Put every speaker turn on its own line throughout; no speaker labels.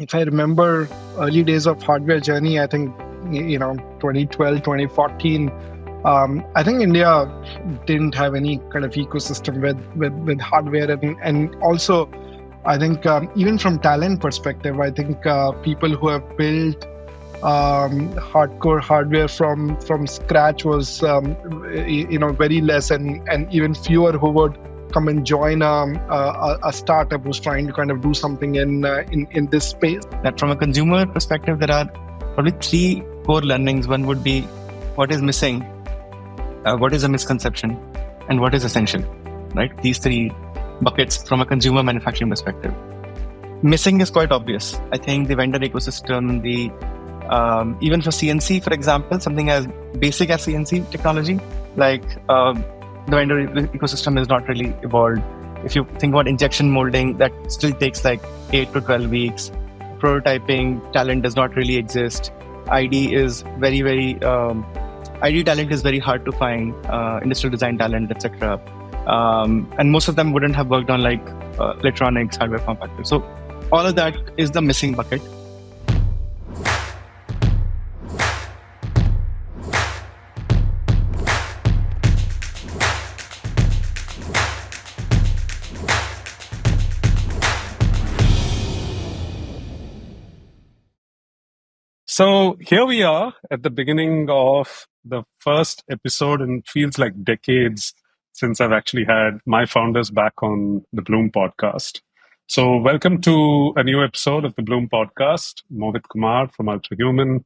if I remember early days of hardware journey, I think 2012, 2014. I think India didn't have any kind of ecosystem with hardware, and also I think even from talent perspective, I think people who have built hardcore hardware from scratch was very less, and even fewer who would come and join a startup who's trying to kind of do something in this space.
That from a consumer perspective, there are probably three core learnings. One would be what is missing, what is a misconception, and what is essential, right? These three buckets from a consumer manufacturing perspective. Missing is quite obvious. I think the vendor ecosystem, even for CNC, for example, something as basic as CNC technology, like the vendor ecosystem is not really evolved. If you think about injection molding, that still takes like 8 to 12 weeks. Prototyping talent does not really exist. ID is ID talent is very hard to find, industrial design talent, etc. And most of them wouldn't have worked on like electronics, hardware form factors. So all of that is the missing bucket.
So here we are at the beginning of the first episode, and it feels like decades since I've actually had my founders back on the Blume Podcast. So welcome to a new episode of the Blume Podcast. Mohit Kumar from Ultrahuman,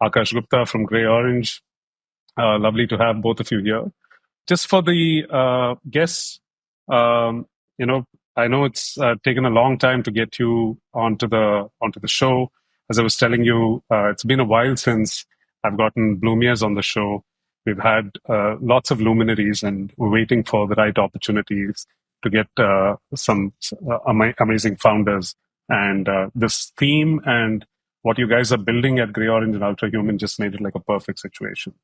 Akash Gupta from GreyOrange. Lovely to have both of you here. Just for the guests, I know it's taken a long time to get you onto the show. As I was telling you, it's been a while since I've gotten Blumiers on the show. We've had lots of luminaries, and we're waiting for the right opportunities to get some amazing founders. And this theme and what you guys are building at GreyOrange and Ultrahuman just made it like a perfect situation.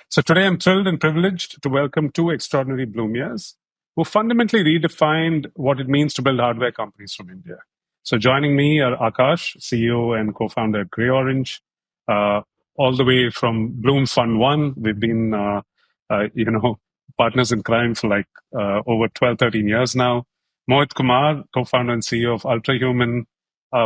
So today I'm thrilled and privileged to welcome two extraordinary Blumiers who fundamentally redefined what it means to build hardware companies from India. So joining me are Akash, CEO and co-founder at GreyOrange, all the way from Blume Fund 1. We've been, partners in crime for like over 12, 13 years now. Mohit Kumar, co-founder and CEO of Ultrahuman,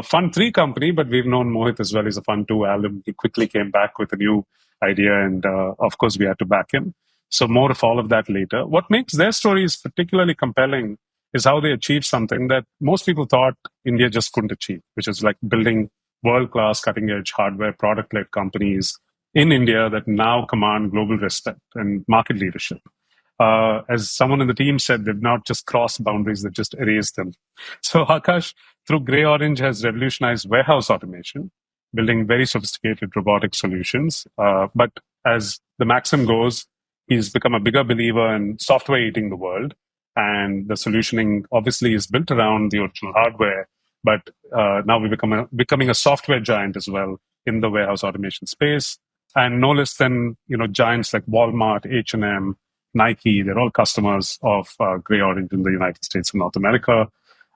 Fund 3 company, but we've known Mohit as well as a Fund 2 alum. He quickly came back with a new idea, and of course we had to back him. So more of all of that later. What makes their stories particularly compelling is how they achieved something that most people thought India just couldn't achieve, which is like building world-class, cutting-edge hardware product-led companies in India that now command global respect and market leadership. As someone in the team said, they've not just crossed boundaries, they've just erased them. So Akash, through GreyOrange, has revolutionized warehouse automation, building very sophisticated robotic solutions. But as the maxim goes, he's become a bigger believer in software eating the world. And the solutioning obviously is built around the original hardware, but now we're becoming a software giant as well in the warehouse automation space. And no less than giants like Walmart, H&M, Nike, they're all customers of GreyOrange in the United States and North America.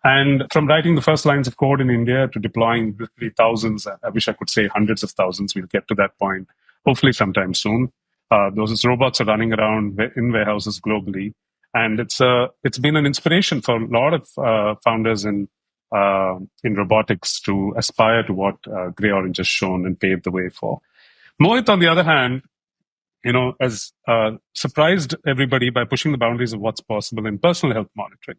And from writing the first lines of code in India to deploying literally thousands, I wish I could say hundreds of thousands, we'll get to that point, hopefully sometime soon. Those robots are running around in warehouses globally. And it's been an inspiration for a lot of founders in robotics to aspire to what GreyOrange has shown and paved the way for. Mohit, on the other hand, has surprised everybody by pushing the boundaries of what's possible in personal health monitoring.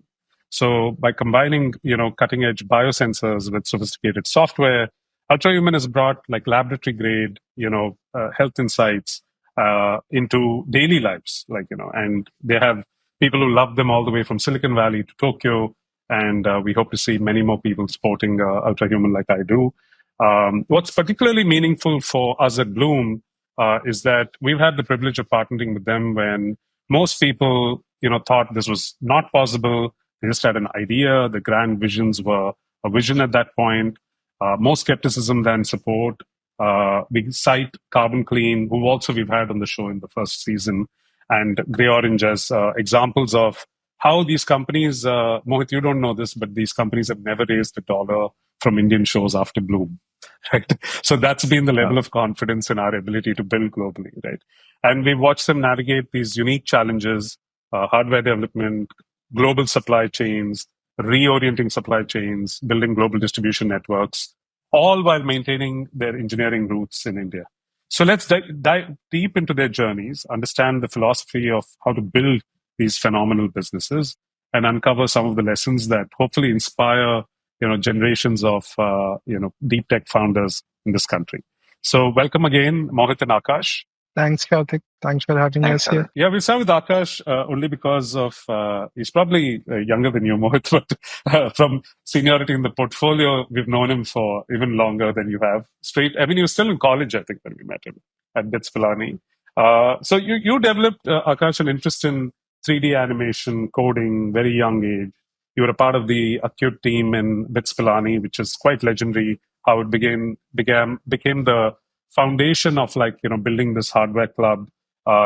So by combining, cutting-edge biosensors with sophisticated software, Ultrahuman has brought like laboratory-grade, health insights into daily lives, and they have people who love them all the way from Silicon Valley to Tokyo, and we hope to see many more people sporting Ultrahuman like I do. What's particularly meaningful for us at Blume is that we've had the privilege of partnering with them when most people, thought this was not possible. They just had an idea. The grand visions were a vision at that point. More skepticism than support. We cite Carbon Clean, who also we've had on the show in the first season, and GreyOrange as examples of how these companies, Mohit, you don't know this, but these companies have never raised $1 from Indian shows after Blume. Right. So that's been the level of confidence in our ability to build globally. Right. And we watch them navigate these unique challenges, hardware development, global supply chains, reorienting supply chains, building global distribution networks, all while maintaining their engineering roots in India. So let's dive deep into their journeys, understand the philosophy of how to build these phenomenal businesses, and uncover some of the lessons that hopefully inspire generations of deep tech founders in this country. So welcome again, Mohit and Akash.
Thanks, Karthik. Thanks for having us here.
Yeah, we start with Akash only because of he's probably younger than you, Mohit, but from seniority in the portfolio, we've known him for even longer than you have. I mean, he was still in college, I think, when we met him at BITS Pilani. So you developed, Akash, an interest in 3D animation, coding, very young age. You were a part of the Acute team in BITS Pilani, which is quite legendary. How it became the foundation of building this hardware club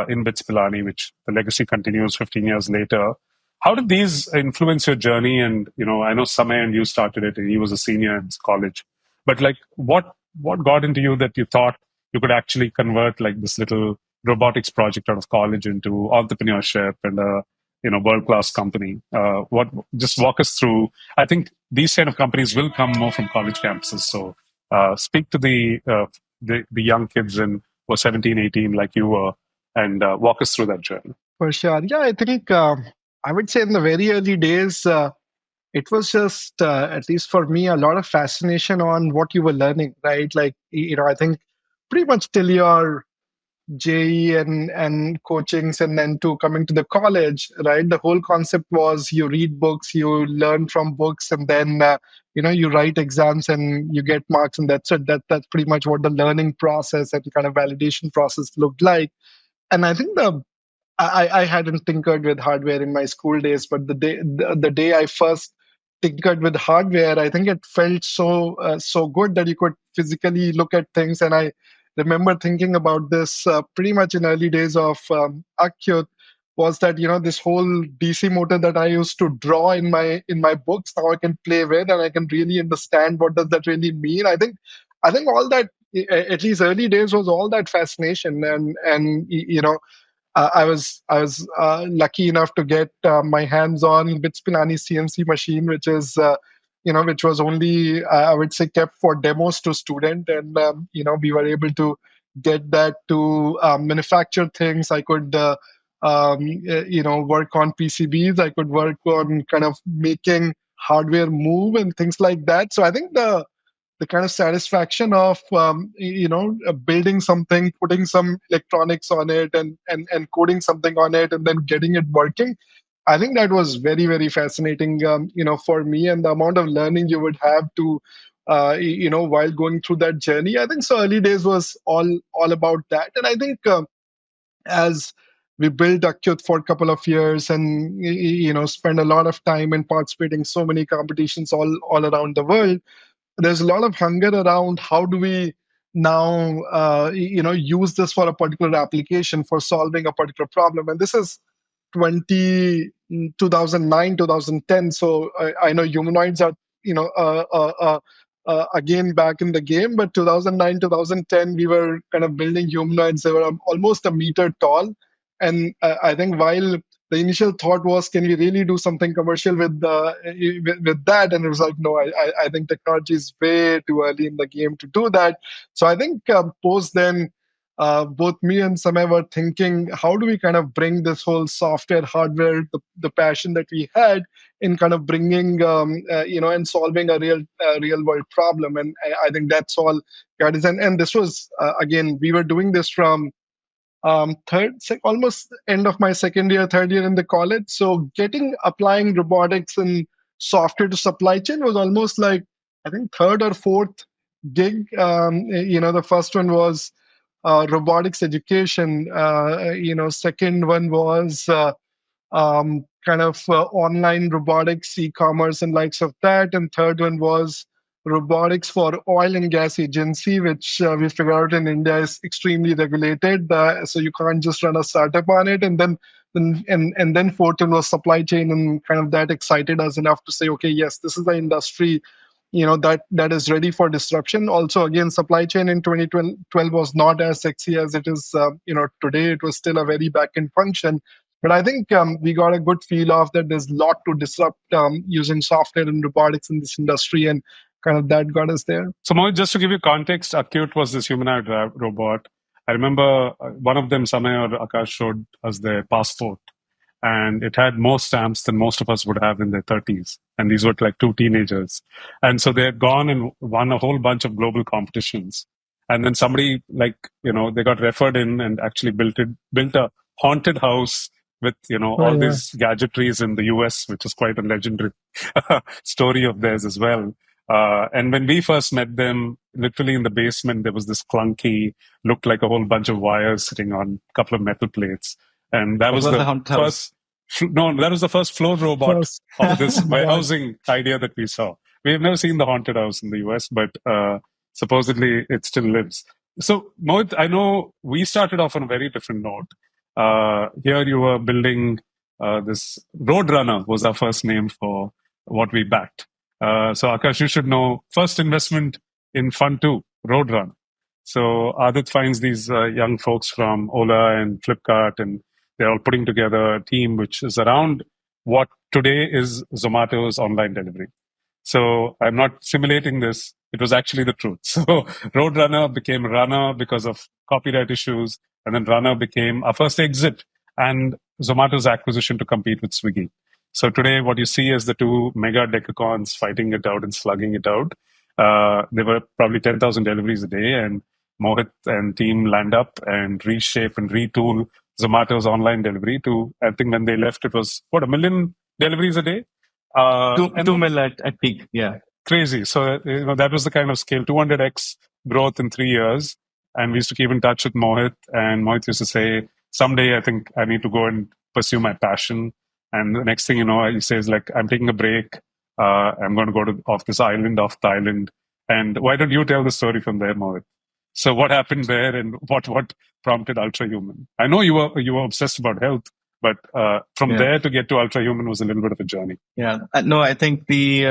in BITS Pilani, which the legacy continues 15 years later. How did these influence your journey? And I know Samay and you started it, and he was a senior in college. But what got into you that you thought you could actually convert this little robotics project out of college into entrepreneurship and a world class company? Just walk us through. I think these kind of companies will come more from college campuses. So speak to the young kids in were 17, 18 like you were, and walk us through that journey.
For sure. Yeah, I think I would say in the very early days, it was just, at least for me, a lot of fascination on what you were learning, right? I think pretty much till your JE and coachings and then to coming to the college, right? The whole concept was you read books, you learn from books, and then, you write exams and you get marks, and that's it. That's pretty much what the learning process and kind of validation process looked like. And I think I hadn't tinkered with hardware in my school days, but the day I first tinkered with hardware, I think it felt so good that you could physically look at things. And I remember thinking about this pretty much in early days of Acute, was that this whole DC motor that I used to draw in my books, now I can play with, and I can really understand what does that really mean. I think all that, at least early days, was all that fascination. And I was lucky enough to get my hands on BITS Pilani CNC machine, which was only, I would say, kept for demos to student, and we were able to get that to manufacture things. I could work on PCBs. I could work on kind of making hardware move and things like that. So I think the kind of satisfaction of building something, putting some electronics on it, and coding something on it, and then getting it working, I think that was very, very fascinating, for me. And the amount of learning you would have to while going through that journey, I think so early days was all about that. And I think as we built Acute for a couple of years, and spend a lot of time in participating so many competitions all around the world, there's a lot of hunger around how do we now use this for a particular application for solving a particular problem. And this is 2009 2010. So I know humanoids are again back in the game, but 2009 2010 we were kind of building humanoids. They were almost a meter tall. And I think while the initial thought was, can we really do something commercial with that? And it was like, no, I think technology is way too early in the game to do that. So I think post then, both me and Samay were thinking, how do we kind of bring this whole software, hardware, the passion that we had in kind of bringing, and solving a real world problem. And I think that's all God is. And this was, again, we were doing this from almost end of my second year, third year in the college. So applying robotics and software to supply chain was almost like, I think, third or fourth gig. The first one was robotics education. Second one was kind of online robotics, e-commerce and likes of that. And third one was robotics for oil and gas agency, which we figured out in India is extremely regulated. So you can't just run a startup on it. And then fourth one was supply chain, and kind of that excited us enough to say, okay, yes, this is the industry that is ready for disruption. Also, again, supply chain in 2012 was not as sexy as it is today. It was still a very back-end function. But I think we got a good feel of that there's a lot to disrupt using software and robotics in this industry, and kind of that got us there.
So, Mohit, just to give you context, Acute was this humanoid robot. I remember one of them, Samay or Akash, showed us their passport, and it had more stamps than most of us would have in their 30s. And these were like two teenagers. And so they had gone and won a whole bunch of global competitions. And then somebody, they got referred in and actually built a haunted house with, these gadgetries in the US, which is quite a legendary story of theirs as well. And when we first met them, literally in the basement, there was this clunky, looked like a whole bunch of wires sitting on a couple of metal plates. And that was the first. No, that was the first floor robot of this warehousing idea that we saw. We've never seen the haunted house in the US, but supposedly it still lives. So, Mohit, I know we started off on a very different note. Here you were building this Roadrunner was our first name for what we backed. So, Akash, you should know first investment in Fund 2, Roadrunner. So, Adit finds these young folks from Ola and Flipkart, and they're all putting together a team which is around what today is Zomato's online delivery. So I'm not simulating this. It was actually the truth. So Roadrunner became Runner because of copyright issues. And then Runner became our first exit and Zomato's acquisition to compete with Swiggy. So today what you see is the two mega decacorns fighting it out and slugging it out. There were probably 10,000 deliveries a day, and Mohit and team land up and reshape and retool Zomato's online delivery to, I think when they left, it was, 1 million deliveries a day?
2 million at peak, yeah.
Crazy. So, that was the kind of scale, 200x growth in 3 years. And we used to keep in touch with Mohit, and Mohit used to say, someday I think I need to go and pursue my passion. And the next thing you know, he says, like, I'm taking a break. I'm going to go off this island off Thailand. And why don't you tell the story from there, Mohit? So what happened there, and what prompted Ultrahuman? I know you were obsessed about health, but from there to get to Ultrahuman was a little bit of a journey.
Yeah, no, I think the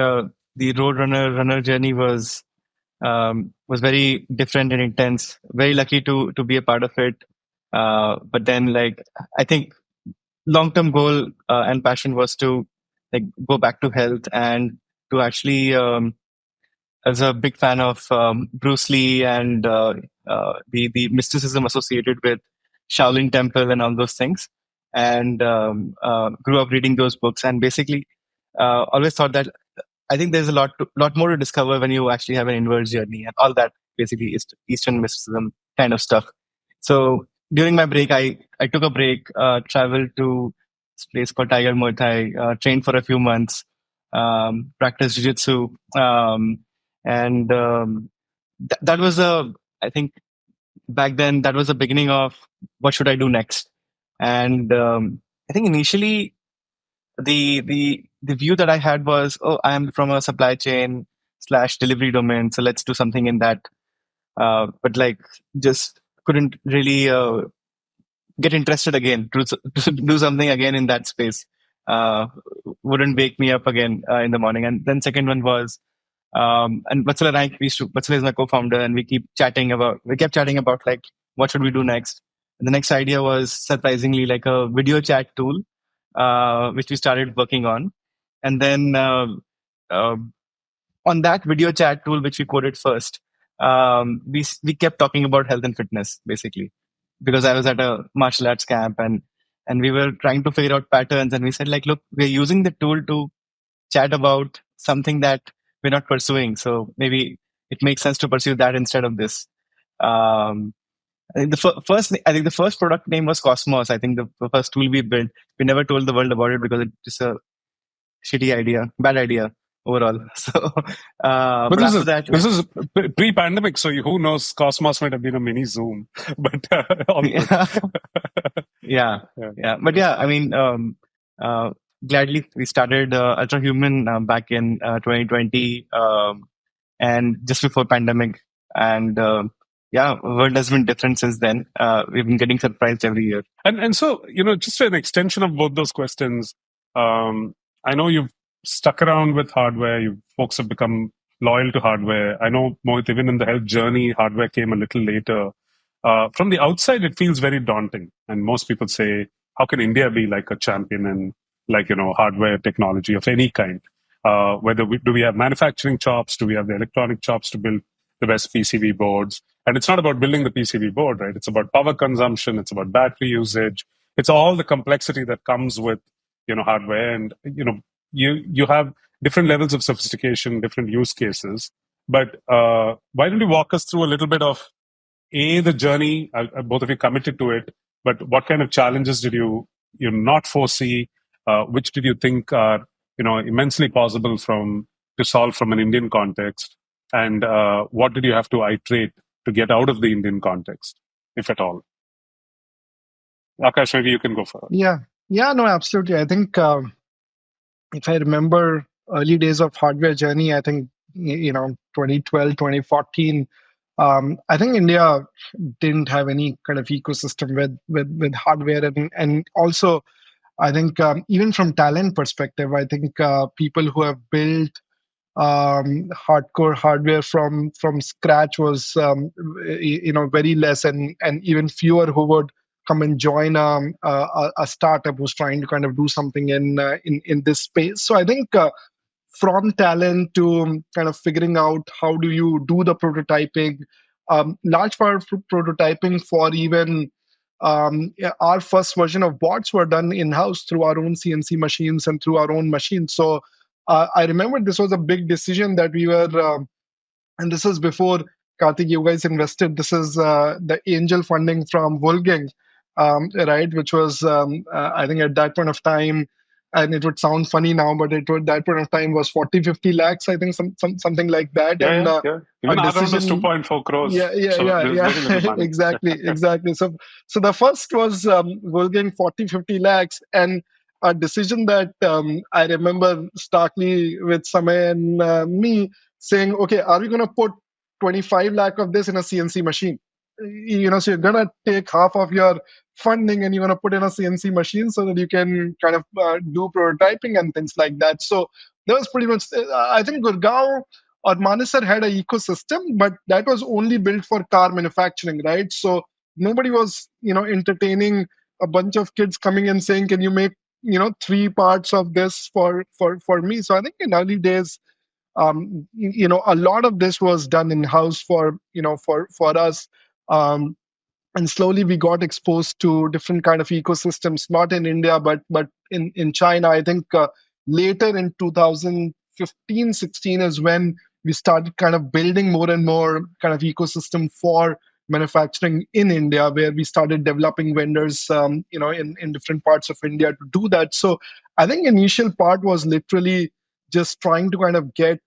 runner journey was very different and intense. Very lucky to be a part of it. But then, I think long-term goal and passion was to go back to health and to actually. I was a big fan of Bruce Lee and the mysticism associated with Shaolin Temple and all those things, and grew up reading those books. And basically, always thought that I think there's a lot more to discover when you actually have an inwards journey, and all that basically is Eastern mysticism kind of stuff. So during my break, I took a break, traveled to this place called Tiger Muay Thai, trained for a few months, practiced jiu-jitsu. And that was I think back then that was the beginning of what should I do next. And I think initially the view that I had was, I am from a supply chain / delivery domain, so let's do something in that. But just couldn't really get interested again to do something again in that space. Wouldn't wake me up again in the morning. And then second one was, and Vatsal and I, Vatsal is my co-founder, and we kept chatting about what should we do next. And the next idea was surprisingly a video chat tool, which we started working on. And then on that video chat tool, which we coded first, we kept talking about health and fitness, basically, because I was at a martial arts camp, and we were trying to figure out patterns. And we said, look, we're using the tool to chat about something that we're not pursuing. So maybe it makes sense to pursue that instead of this. I think the first product name was Cosmos. I think the first tool we built, we never told the world about it because it's a bad idea overall. So,
but this is pre-pandemic, so who knows? Cosmos might have been a mini Zoom, but
yeah. But yeah, I mean, gladly we started Ultrahuman back in 2020, and just before pandemic, and world has been different since then. We've been getting surprised every year.
And so, just an extension of both those questions, I know you've stuck around with hardware. You folks have become loyal to hardware. I know, Mohit, even in the health journey, hardware came a little later. From the outside, it feels very daunting. And most people say, how can India be like a champion in hardware technology of any kind? Do we have manufacturing chops? Do we have the electronic chops to build the best PCB boards? And it's not about building the PCB board, right? It's about power consumption. It's about battery usage. It's all the complexity that comes with, hardware. And, you have different levels of sophistication, different use cases. But why don't you walk us through a little bit of the journey? Both of you committed to it, but what kind of challenges did you not foresee? Which did you think are immensely possible to solve from an Indian context? And what did you have to iterate to get out of the Indian context, if at all? Akash, maybe you can go first.
Yeah, no, absolutely. I think if I remember early days of hardware journey, I think 2012, 2014. I think India didn't have any kind of ecosystem with hardware, and also I think even from talent perspective, I think people who have built hardcore hardware from scratch was very less, and even fewer who would come and join a startup who's trying to kind of do something in this space. So I think from talent to kind of figuring out how do you do the prototyping, large part of prototyping for even our first version of bots were done in-house through our own CNC machines and through our own machines. So I remember this was a big decision that we were, and this is before Karthik, you guys invested. This is the angel funding from Wolfgang, right? Which was, I think at that point of time, and it would sound funny now, but that point of time was 40, 50 lakhs, I think, something like that.
Yeah,
and
yeah. Even our round was 2.4 crores.
Yeah. Exactly. So the first was Wolfgang 40, 50 lakhs, and a decision that I remember starkly with Samay and me saying, okay, are we going to put 25 lakh of this in a CNC machine? So you're going to take half of your funding and you're going to put in a CNC machine so that you can kind of do prototyping and things like that. So that was pretty much, I think Gurgaon or Manesar had an ecosystem, but that was only built for car manufacturing, right? So nobody was, entertaining a bunch of kids coming and saying, can you make, 3 parts of this for me? So I think in early days, a lot of this was done in house for us. And slowly we got exposed to different kind of ecosystems, not in India, but in China. I think later in 2015, 16 is when we started kind of building more and more kind of ecosystem for manufacturing in India, where we started developing vendors, in different parts of India to do that. So I think initial part was literally just trying to kind of get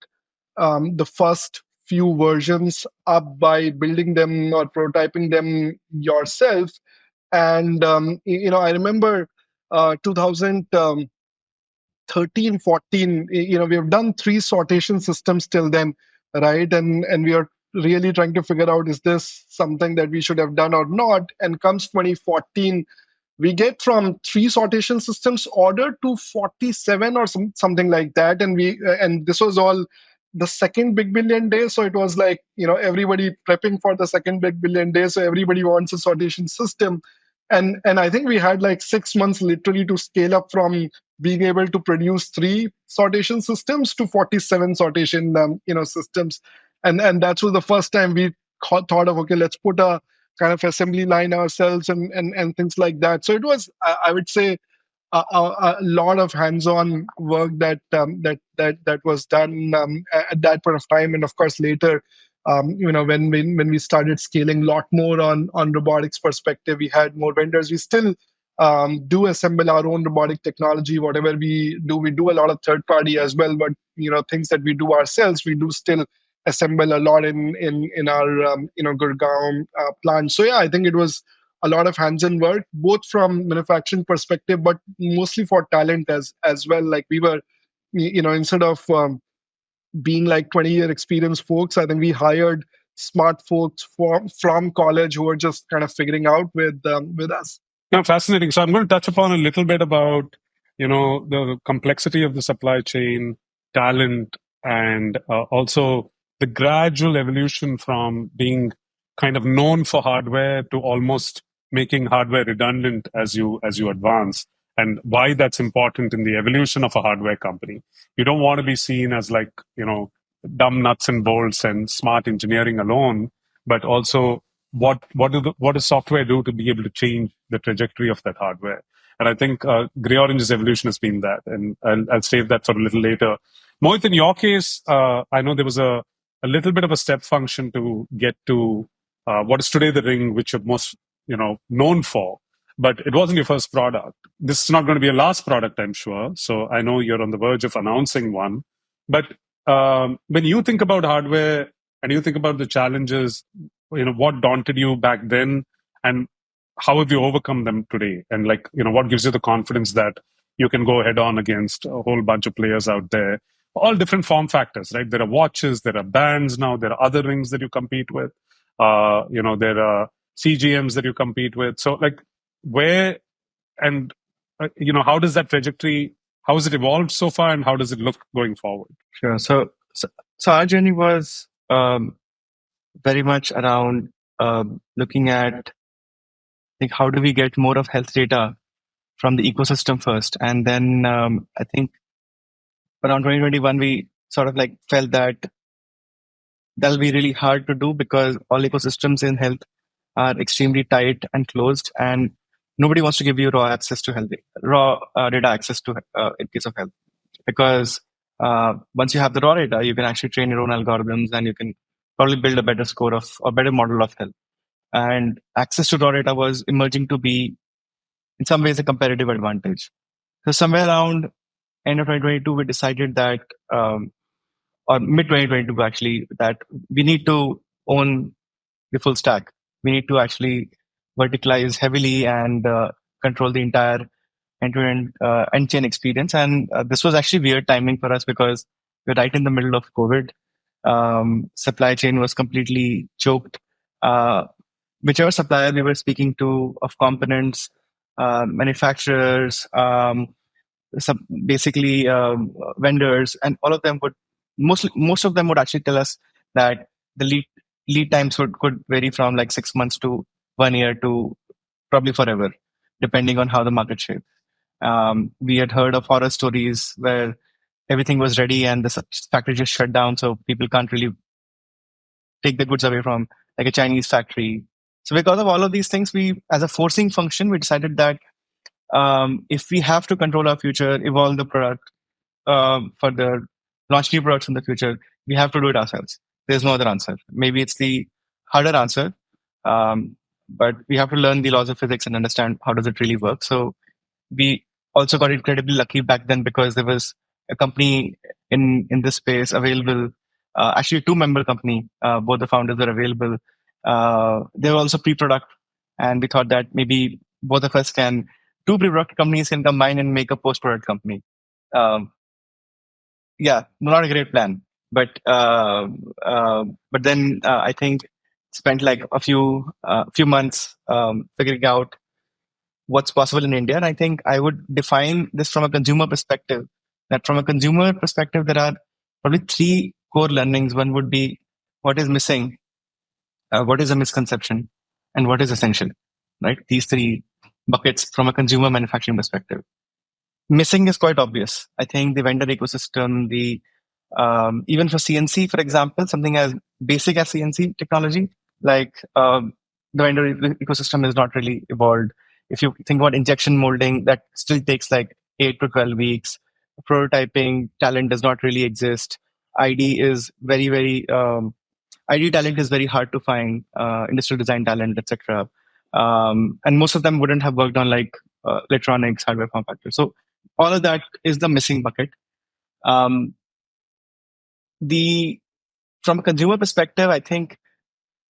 the first few versions up by building them or prototyping them yourself. And I remember 2013, 14. We have done 3 sortation systems till then, right? And we are really trying to figure out, is this something that we should have done or not? And comes 2014, we get from 3 sortation systems ordered to 47 or something like that. And this was all the second big billion day. So it was like, everybody prepping for the second big billion day. So everybody wants a sortation system. And I think we had like 6 months literally to scale up from being able to produce 3 sortation systems to 47 sortation systems. And that was the first time we thought of, okay, let's put a kind of assembly line ourselves and things like that. So it was, I would say, a lot of hands-on work that was done at that point of time. And of course later, when we started scaling a lot more on robotics perspective, we had more vendors. We still do assemble our own robotic technology. Whatever we do a lot of third party as well, but things that we do ourselves, we do still assemble a lot in our Gurgaon plant. So yeah, I think it was a lot of hands-on work, both from manufacturing perspective, but mostly for talent as well. Like we were, instead of being like 20-year experienced folks, I think we hired smart folks from college who were just kind of figuring out with us.
Now, fascinating. So I'm going to touch upon a little bit about the complexity of the supply chain, talent, and also the gradual evolution from being kind of known for hardware to almost making hardware redundant as you advance, and why that's important in the evolution of a hardware company. You don't want to be seen as like, dumb nuts and bolts and smart engineering alone, but also what does software do to be able to change the trajectory of that hardware. And I think GreyOrange's evolution has been that, and I'll save that for a little later. Mohit, in your case, I know there was a little bit of a step function to get to what is today the ring, which you're most known for, but it wasn't your first product. This is not going to be a last product, I'm sure. So I know you're on the verge of announcing one. But when you think about hardware and you think about the challenges, what daunted you back then, and how have you overcome them today? And what gives you the confidence that you can go head on against a whole bunch of players out there, all different form factors, right? There are watches, there are bands now, there are other rings that you compete with. There are CGMs that you compete with. So where and how does that trajectory, how has it evolved so far, and how does it look going forward?
Sure. So our journey was very much around looking at how do we get more of health data from the ecosystem first, and then I think around 2021 we sort of felt that that'll be really hard to do because all ecosystems in health are extremely tight and closed, and nobody wants to give you raw data access to in case of health, because once you have the raw data, you can actually train your own algorithms and you can probably build a better score of a better model of health. And access to raw data was emerging to be in some ways a competitive advantage. So somewhere around end of 2022, we decided that, or mid 2022 actually, that we need to own the full stack. We need to actually verticalize heavily and control the entire end-to-end end-chain experience. And this was actually weird timing for us because we're right in the middle of COVID. Supply chain was completely choked. Whichever supplier we were speaking to of components, manufacturers, basically vendors, and all of them would most of them would actually tell us that the lead times could vary from 6 months to 1 year to probably forever, depending on how the market shapes. We had heard of horror stories where everything was ready and the factory just shut down, so people can't really take the goods away from a Chinese factory. So because of all of these things, we, as a forcing function, we decided that if we have to control our future, evolve the product, further launch new products in the future, we have to do it ourselves. There's no other answer. Maybe it's the harder answer, but we have to learn the laws of physics and understand how does it really work. So we also got incredibly lucky back then because there was a company in this space available, actually a 2-member company. Both the founders were available. They were also pre-product, and we thought that maybe both of us two pre-product companies can combine and make a post-product company. Yeah, not a great plan, but then I think spent a few months figuring out what's possible in India. And I think I would define this from a consumer perspective, that from a consumer perspective, there are probably 3 core learnings. One would be what is missing, what is a misconception, and what is essential, right? These 3 buckets from a consumer manufacturing perspective. Missing is quite obvious. I think the vendor ecosystem, even for CNC, for example, something as basic as CNC technology, the vendor ecosystem is not really evolved. If you think about injection molding, that still takes 8 to 12 weeks. Prototyping talent does not really exist. ID is very, very ID talent is very hard to find. Industrial design talent, etc. And most of them wouldn't have worked on electronics, hardware form factors. So all of that is the missing bucket. From a consumer perspective, I think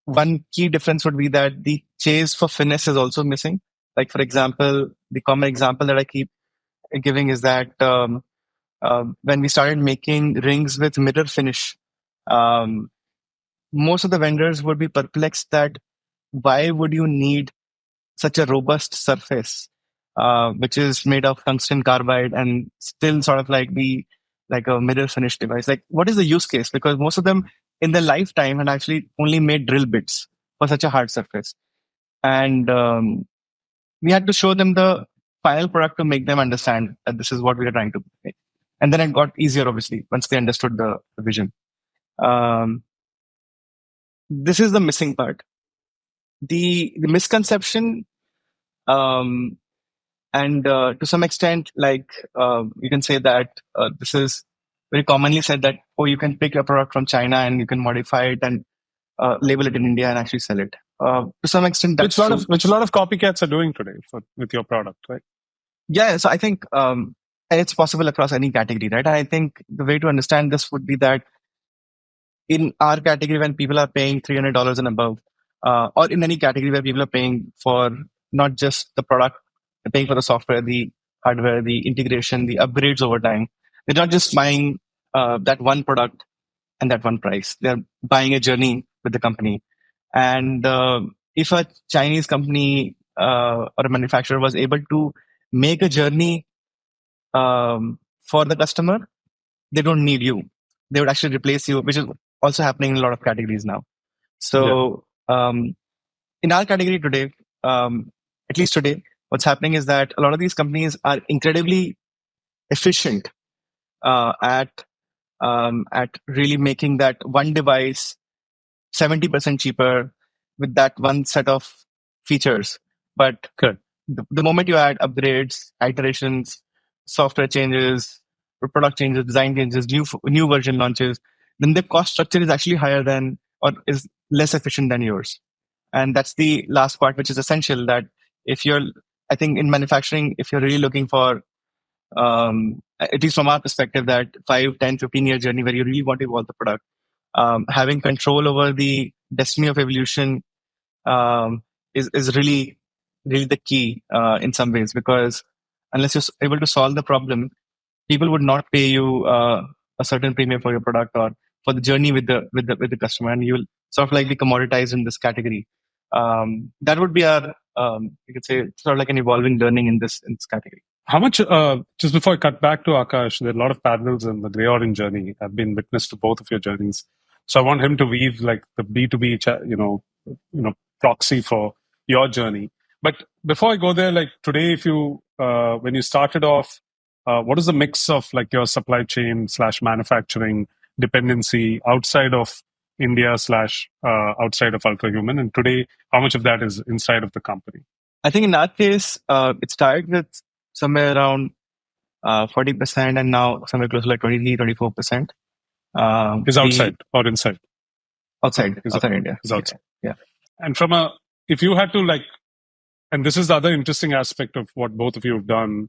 one key difference would be that the chase for finesse is also missing. For example, the common example that I keep giving is that when we started making rings with mirror finish, most of the vendors would be perplexed that why would you need such a robust surface, which is made of tungsten carbide and still sort of be like a mirror finish device. Like, what is the use case? Because most of them in their lifetime had actually only made drill bits for such a hard surface. And we had to show them the final product to make them understand that this is what we are trying to make. And then it got easier, obviously, once they understood the vision. This is the missing part. The misconception, and to some extent, like you can say that this is very commonly said that, oh, you can pick a product from China and you can modify it and label it in India and actually sell it. To some extent, that's
which a lot of copycats are doing today with your product, right?
Yeah, so I think it's possible across any category, right? I think the way to understand this would be that in our category, when people are paying $300 and above, or in any category where people are paying for not just the product, they're paying for the software, the hardware, the integration, the upgrades over time. They're not just buying that one product and that one price. They're buying a journey with the company. And if a Chinese company or a manufacturer was able to make a journey for the customer, they don't need you. They would actually replace you, which is also happening in a lot of categories now. So in our category today, at least today, what's happening is that a lot of these companies are incredibly efficient at really making that one device 70% cheaper with that one set of features. But the moment you add upgrades, iterations, software changes, product changes, design changes, new version launches, then the cost structure is actually higher than, or is less efficient than yours. And that's the last part, which is essential, that if you're, I think in manufacturing, if you're really looking for, at least from our perspective, that 5, 10, 15-year journey where you really want to evolve the product, having control over the destiny of evolution is really, really the key in some ways, because unless you're able to solve the problem, people would not pay you a certain premium for your product or for the journey with the customer, and you'll sort of like be commoditized in this category. That would be our, you could say, sort of like an evolving learning in this category.
How much, just before I cut back to Akash, there are a lot of parallels in the GreyOrange journey. I've been witness to both of your journeys. So I want him to weave like the B2B, proxy for your journey. But before I go there, like today, if you, when you started off, what is the mix of like your supply chain / manufacturing dependency outside of India / outside of Ultrahuman? And today, how much of that is inside of the company?
I think in our case, it started with somewhere around 40%, and now somewhere close to like 23-24%.
Is outside or inside?
Outside India.
Is outside.
Yeah.
And if you had to like, and this is the other interesting aspect of what both of you have done,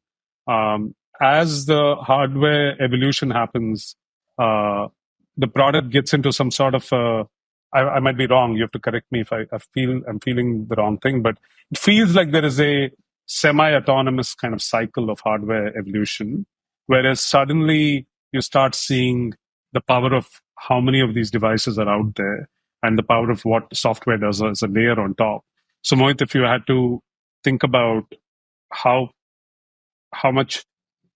as the hardware evolution happens, the product gets into some sort of I might be wrong. You have to correct me if I'm feeling the wrong thing, but it feels like there is a semi-autonomous kind of cycle of hardware evolution, whereas suddenly you start seeing the power of how many of these devices are out there and the power of what software does as a layer on top. So Mohit, if you had to think about how much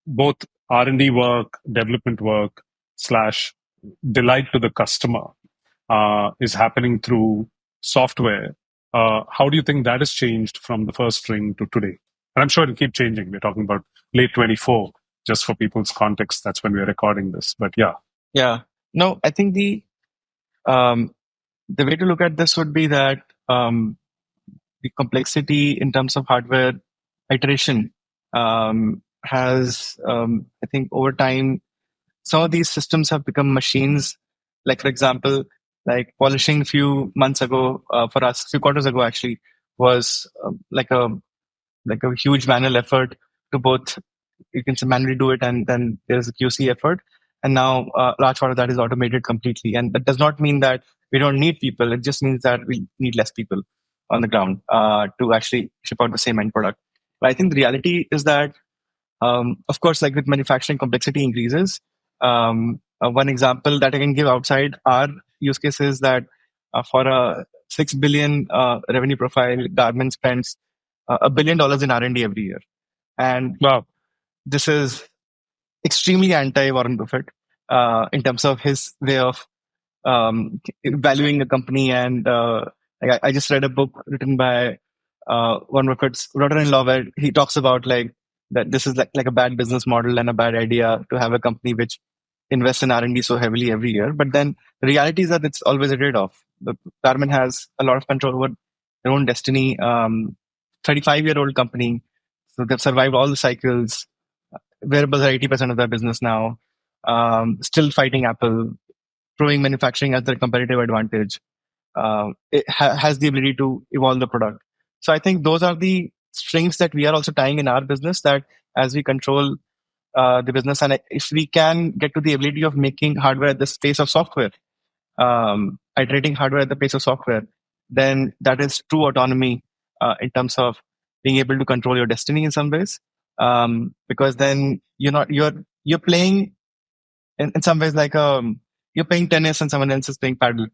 both R&D work, development work / delight to the customer is happening through software, how do you think that has changed from the first string to today? And I'm sure it'll keep changing. We're talking about late 24, just for people's context. That's when we're recording this. But yeah.
Yeah. No, I think the way to look at this would be that the complexity in terms of hardware iteration has, I think over time, some of these systems have become machines. Like, for example, like polishing a few months ago, for us, a few quarters ago actually, was like a huge manual effort to both, you can manually do it, and then there's a QC effort. And now a large part of that is automated completely. And that does not mean that we don't need people. It just means that we need less people on the ground to actually ship out the same end product. But I think the reality is that, of course, like with manufacturing, complexity increases. One example that I can give outside our use case is that for a 6 billion revenue profile, Garmin spends $1 billion in R&D every year. And
wow,
this is extremely anti Warren Buffett in terms of his way of valuing a company. And I just read a book written by Warren Buffett's brother-in-law where he talks about like that this is like a bad business model and a bad idea to have a company which invests in R&D so heavily every year. But then the reality is that it's always a trade-off. The government has a lot of control over their own destiny. 35-year-old company, so they've survived all the cycles. Wearables are 80% of their business now. Still fighting Apple, proving manufacturing as their competitive advantage. It has the ability to evolve the product. So I think those are the strengths that we are also tying in our business, that as we control the business, and if we can get to the ability of making hardware at the pace of software, iterating hardware at the pace of software, then that is true autonomy in terms of being able to control your destiny in some ways. Because then you're playing in some ways like you're playing tennis and someone else is playing paddle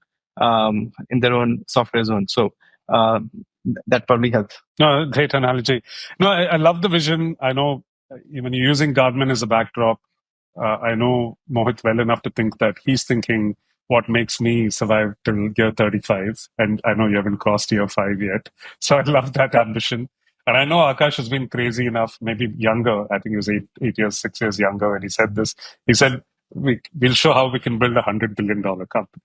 in their own software zone. So that probably helps.
No, great analogy. No, I love the vision. I know even using Garmin as a backdrop, I know Mohit well enough to think that he's thinking what makes me survive till year 35. And I know you haven't crossed year 5 yet. So I love that ambition. And I know Akash has been crazy enough, maybe younger. I think he was 8 years, 6 years younger. And he said this. He said, we'll show how we can build $100 billion company.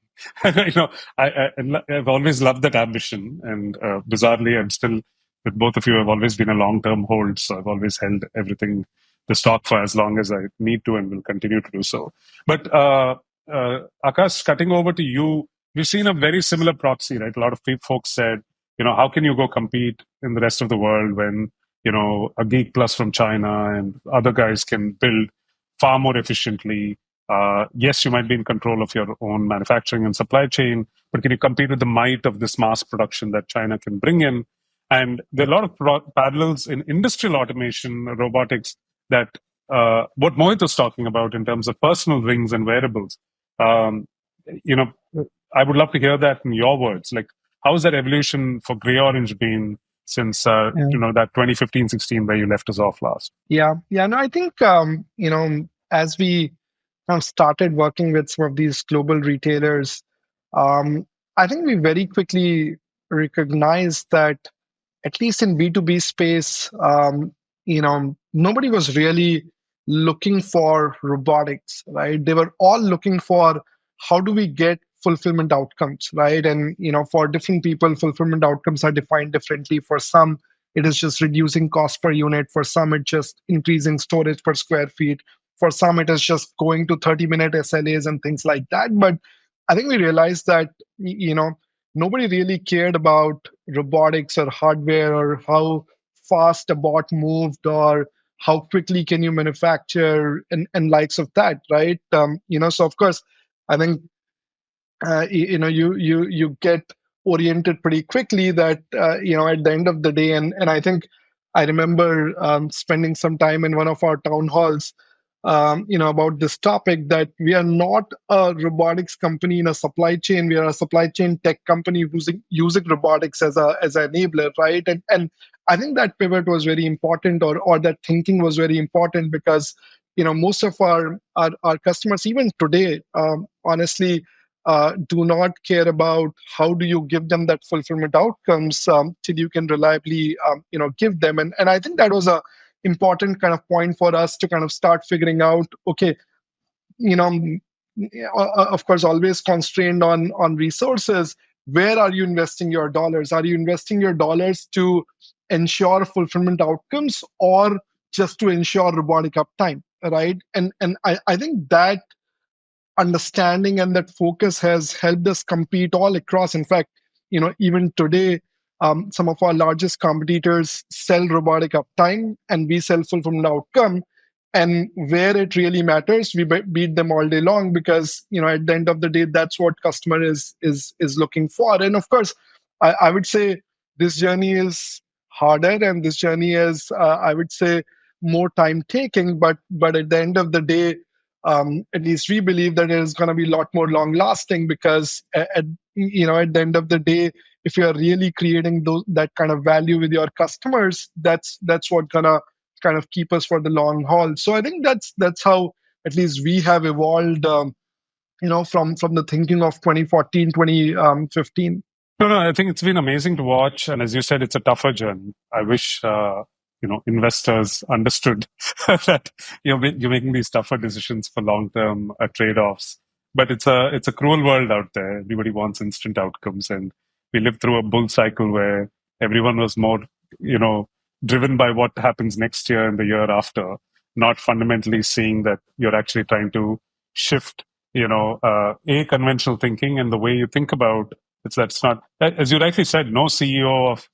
I've always loved that ambition. And bizarrely, I'm still, with both of you, I've always been a long-term hold. So I've always held everything, the stock, for as long as I need to, and will continue to do so. But Akash, cutting over to you, we've seen a very similar proxy, right? A lot of folks said, how can you go compete in the rest of the world when, a Geek Plus from China and other guys can build far more efficiently? Yes, you might be in control of your own manufacturing and supply chain, but can you compete with the might of this mass production that China can bring in? And there are a lot of parallels in industrial automation, robotics, that what Mohit was talking about in terms of personal rings and wearables. I would love to hear that in your words. Like, how has that evolution for GreyOrange been since that 2015-16 where you left us off last?
Yeah. No, I think as we kind of started working with some of these global retailers, I think we very quickly recognized that at least in B2B space, nobody was really looking for robotics, right? They were all looking for how do we get fulfillment outcomes, right? And, for different people, fulfillment outcomes are defined differently. For some, it is just reducing cost per unit. For some, it's just increasing storage per square feet. For some, it is just going to 30-minute SLAs and things like that. But I think we realized that, nobody really cared about robotics or hardware or how fast a bot moved or how quickly can you manufacture and likes of that, right? So of course, I think you get oriented pretty quickly that at the end of the day, and I think I remember spending some time in one of our town halls about this topic, that we are not a robotics company in a supply chain. We are a supply chain tech company using robotics as an enabler, right? And I think that pivot was very important, or that thinking was very important, because most of our customers, even today, honestly, do not care about how do you give them that fulfillment outcomes till you can reliably give them. And I think that was a important kind of point for us to kind of start figuring out, okay, of course, always constrained on resources. Where are you investing your dollars? Are you investing your dollars to ensure fulfillment outcomes, or just to ensure robotic uptime, right? And I think that understanding and that focus has helped us compete all across. In fact, even today, some of our largest competitors sell robotic uptime, and we sell fulfillment outcome. And where it really matters, we beat them all day long, because at the end of the day, that's what customer is looking for. And of course, I would say this journey is harder, and this journey is, I would say, more time taking. But at the end of the day, at least we believe that it is going to be a lot more long lasting, because at the end of the day, if you are really creating that kind of value with your customers, that's what gonna kind of keep us for the long haul. So I think that's how at least we have evolved, from the thinking of 2014, 2015.
No, I think it's been amazing to watch, and as you said, it's a tougher journey. I wish investors understood that you're making these tougher decisions for long-term trade-offs. But it's a cruel world out there. Everybody wants instant outcomes, and we lived through a bull cycle where everyone was more, driven by what happens next year and the year after, not fundamentally seeing that you're actually trying to shift, a conventional thinking and the way you think about. That's not, as you rightly said, no CEO of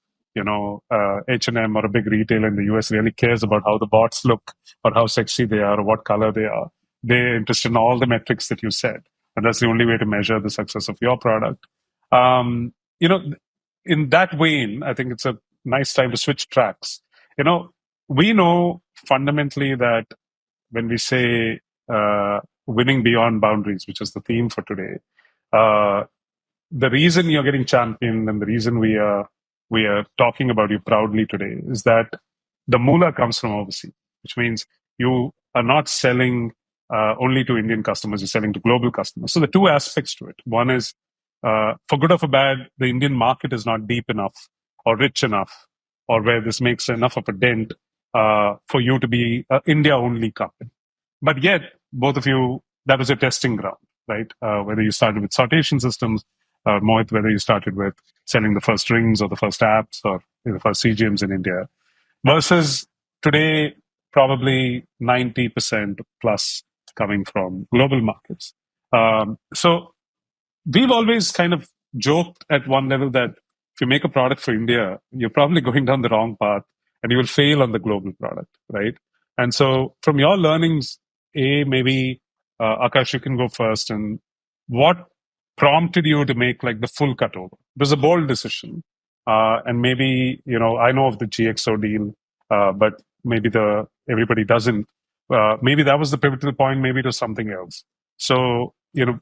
H&M or a big retailer in the US really cares about how the bots look or how sexy they are or what color they are. They're interested in all the metrics that you said, and that's the only way to measure the success of your product. Um, you know, in that vein, I think it's a nice time to switch tracks. We know fundamentally that when we say winning beyond boundaries, which is the theme for today, uh, the reason you're getting championed and the reason we are talking about you proudly today is that the moolah comes from overseas, which means you are not selling only to Indian customers, you're selling to global customers. So the two aspects to it. One is, for good or for bad, the Indian market is not deep enough or rich enough or where this makes enough of a dent for you to be an India-only company. But yet, both of you, that was your testing ground, right? Whether you started with sortation systems, Mohit, whether you started with selling the first rings or the first apps or the first CGMs in India, versus today, probably 90% plus coming from global markets. So we've always kind of joked at one level that if you make a product for India, you're probably going down the wrong path and you will fail on the global product, right? And so from your learnings, maybe Akash, you can go first. And what prompted you to make like the full cutover? It was a bold decision. And maybe, I know of the GXO deal, but maybe everybody doesn't. Maybe that was the pivotal point, maybe it was something else. So,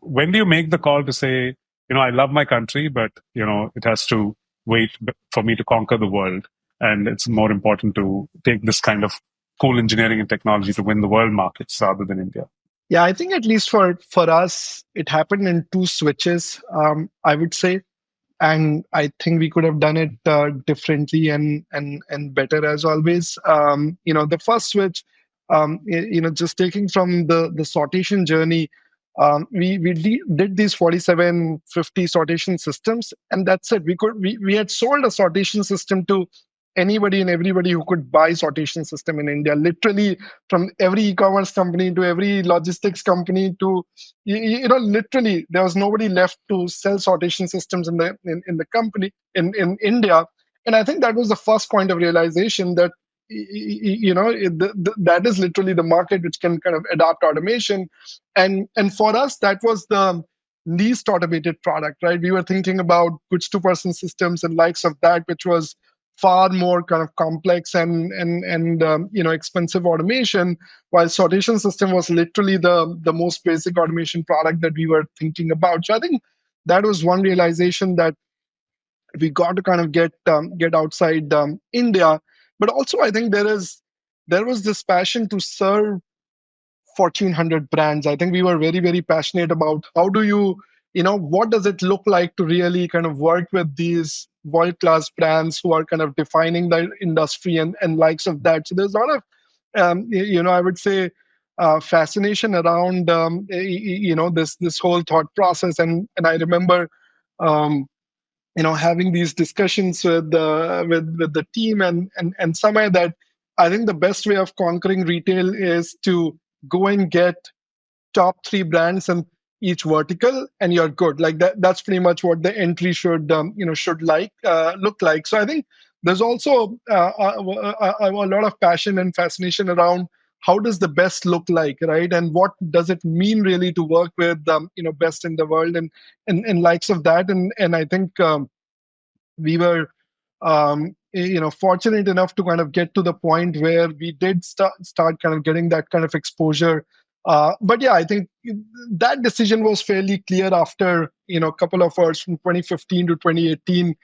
when do you make the call to say, I love my country, but, it has to wait for me to conquer the world. And it's more important to take this kind of cool engineering and technology to win the world markets rather than India.
Yeah, I think at least for us, it happened in two switches, I would say. And I think we could have done it differently and better as always. The first switch, just taking from the sortation journey, we did these 4750 sortation systems, and that's it. We had sold a sortation system to anybody and everybody who could buy sortation system in India. Literally, from every e-commerce company to every logistics company to literally there was nobody left to sell sortation systems in the company in India. And I think that was the first point of realization that that is literally the market which can kind of adopt automation. And for us, that was the least automated product, right? We were thinking about goods to person systems and likes of that, which was far more kind of complex and expensive automation, while sortation system was literally the most basic automation product that we were thinking about. So I think that was one realization, that we got to kind of get outside India. But also I think there was this passion to serve Fortune 100 brands. I think we were very, very passionate about how do you, what does it look like to really kind of work with these world-class brands who are kind of defining the industry and likes of that. So there's a lot of, I would say, fascination around, this whole thought process. And I remember, having these discussions with the team and somewhere that I think the best way of conquering retail is to go and get top 3 brands in each vertical, and you're good. Like that's pretty much what the entry should look like. So I think there's also a lot of passion and fascination around how does the best look like, right? And what does it mean really to work with best in the world and likes of that. And I think we were fortunate enough to kind of get to the point where we did start kind of getting that kind of exposure. But yeah, I think that decision was fairly clear after a couple of years from 2015 to 2018.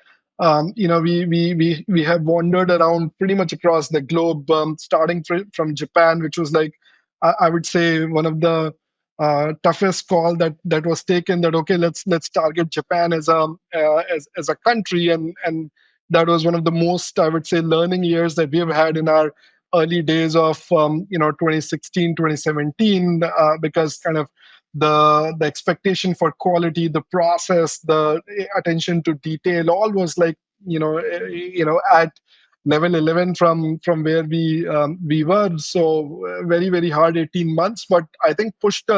We have wandered around pretty much across the globe, starting from Japan, which was like, I would say, one of the toughest call that was taken. That okay, let's target Japan as as a country, and that was one of the most, I would say, learning years that we have had in our early days of 2016, 2017, because kind of the expectation for quality, the process, the attention to detail, all was like at level 11 from where we were. So very very hard 18 months, but I think pushed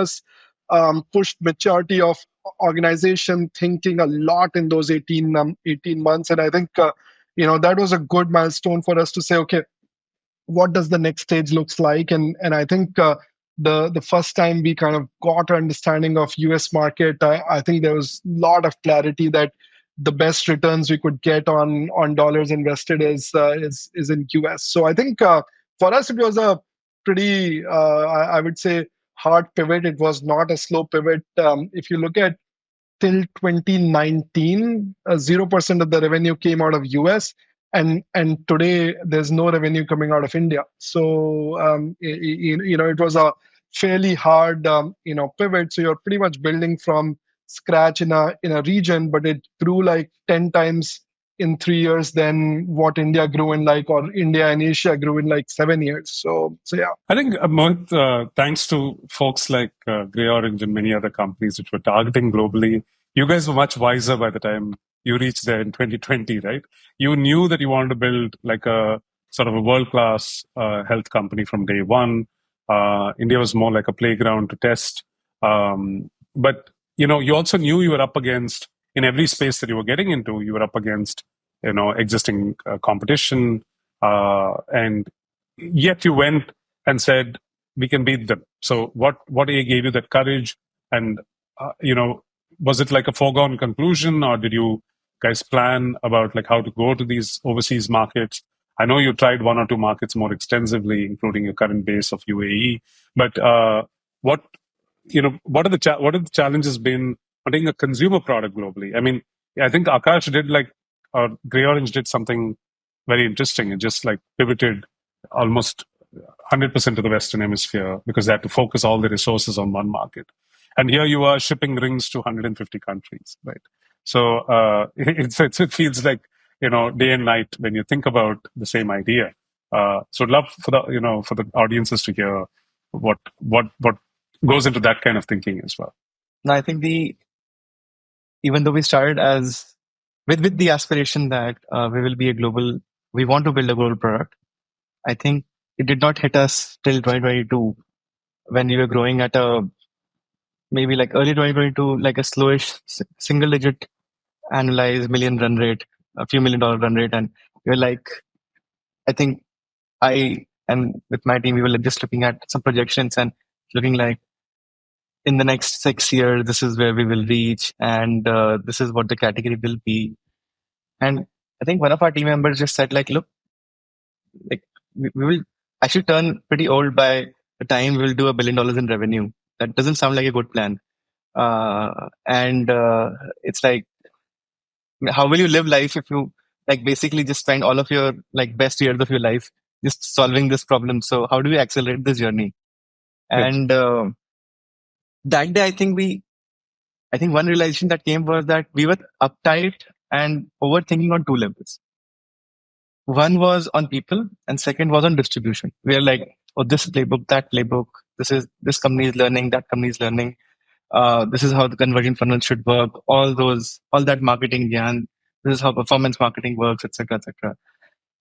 maturity of organization thinking a lot in those 18 months. And I think that was a good milestone for us to say, okay, what does the next stage looks like? And I think the first time we kind of got an understanding of US market, I think there was a lot of clarity that the best returns we could get on dollars invested is in US. So I think for us it was a pretty I would say hard pivot. It was not a slow pivot. If you look at till 2019, 0% of the revenue came out of US, and today there's no revenue coming out of India. So it was a fairly hard pivot. So you're pretty much building from scratch in a region, but it grew like 10 times in 3 years than what India grew in, like, or India and Asia grew in like 7 years. So yeah.
I think, Mohit, thanks to folks like GreyOrange and many other companies which were targeting globally, you guys were much wiser by the time you reached there in 2020, right? You knew that you wanted to build like a sort of a world-class health company from day one. India was more like a playground to test. But, you also knew you were up against, in every space that you were getting into, you were up against, existing competition. And yet you went and said, we can beat them. So what gave you that courage? And, was it like a foregone conclusion, or did you guys plan about like how to go to these overseas markets? I know you tried one or two markets more extensively, including your current base of UAE. But what what are the challenges been putting a consumer product globally? I mean, I think Akash did or GreyOrange did something very interesting. It just like pivoted almost 100% to the Western Hemisphere because they had to focus all the resources on one market. And here you are shipping rings to 150 countries, right? So it feels like day and night when you think about the same idea. So I'd love for the audiences to hear what goes into that kind of thinking as well.
Now, I think even though we started as with the aspiration that we want to build a global product, I think it did not hit us till 2022 when we were growing at maybe like early 2022, like a slowish single digit annualized million run rate, a few $1 million run rate. And we're like, I think and with my team, we were just looking at some projections and looking like in the next 6 years, this is where we will reach, and this is what the category will be. And I think one of our team members just said, like, look, like we will actually turn pretty old by the time we will do $1 billion in revenue. That doesn't sound like a good plan. And it's like, how will you live life if you like basically just spend all of your like best years of your life just solving this problem? So how do we accelerate this journey? Yes. And that day, I think one realization that came was that we were uptight and overthinking on two levels. One was on people, and second was on distribution. We are like, oh, this playbook, that playbook. This company is learning, that company is learning. This is how the conversion funnel should work. All that marketing, Gyan. This is how performance marketing works, etc., etc.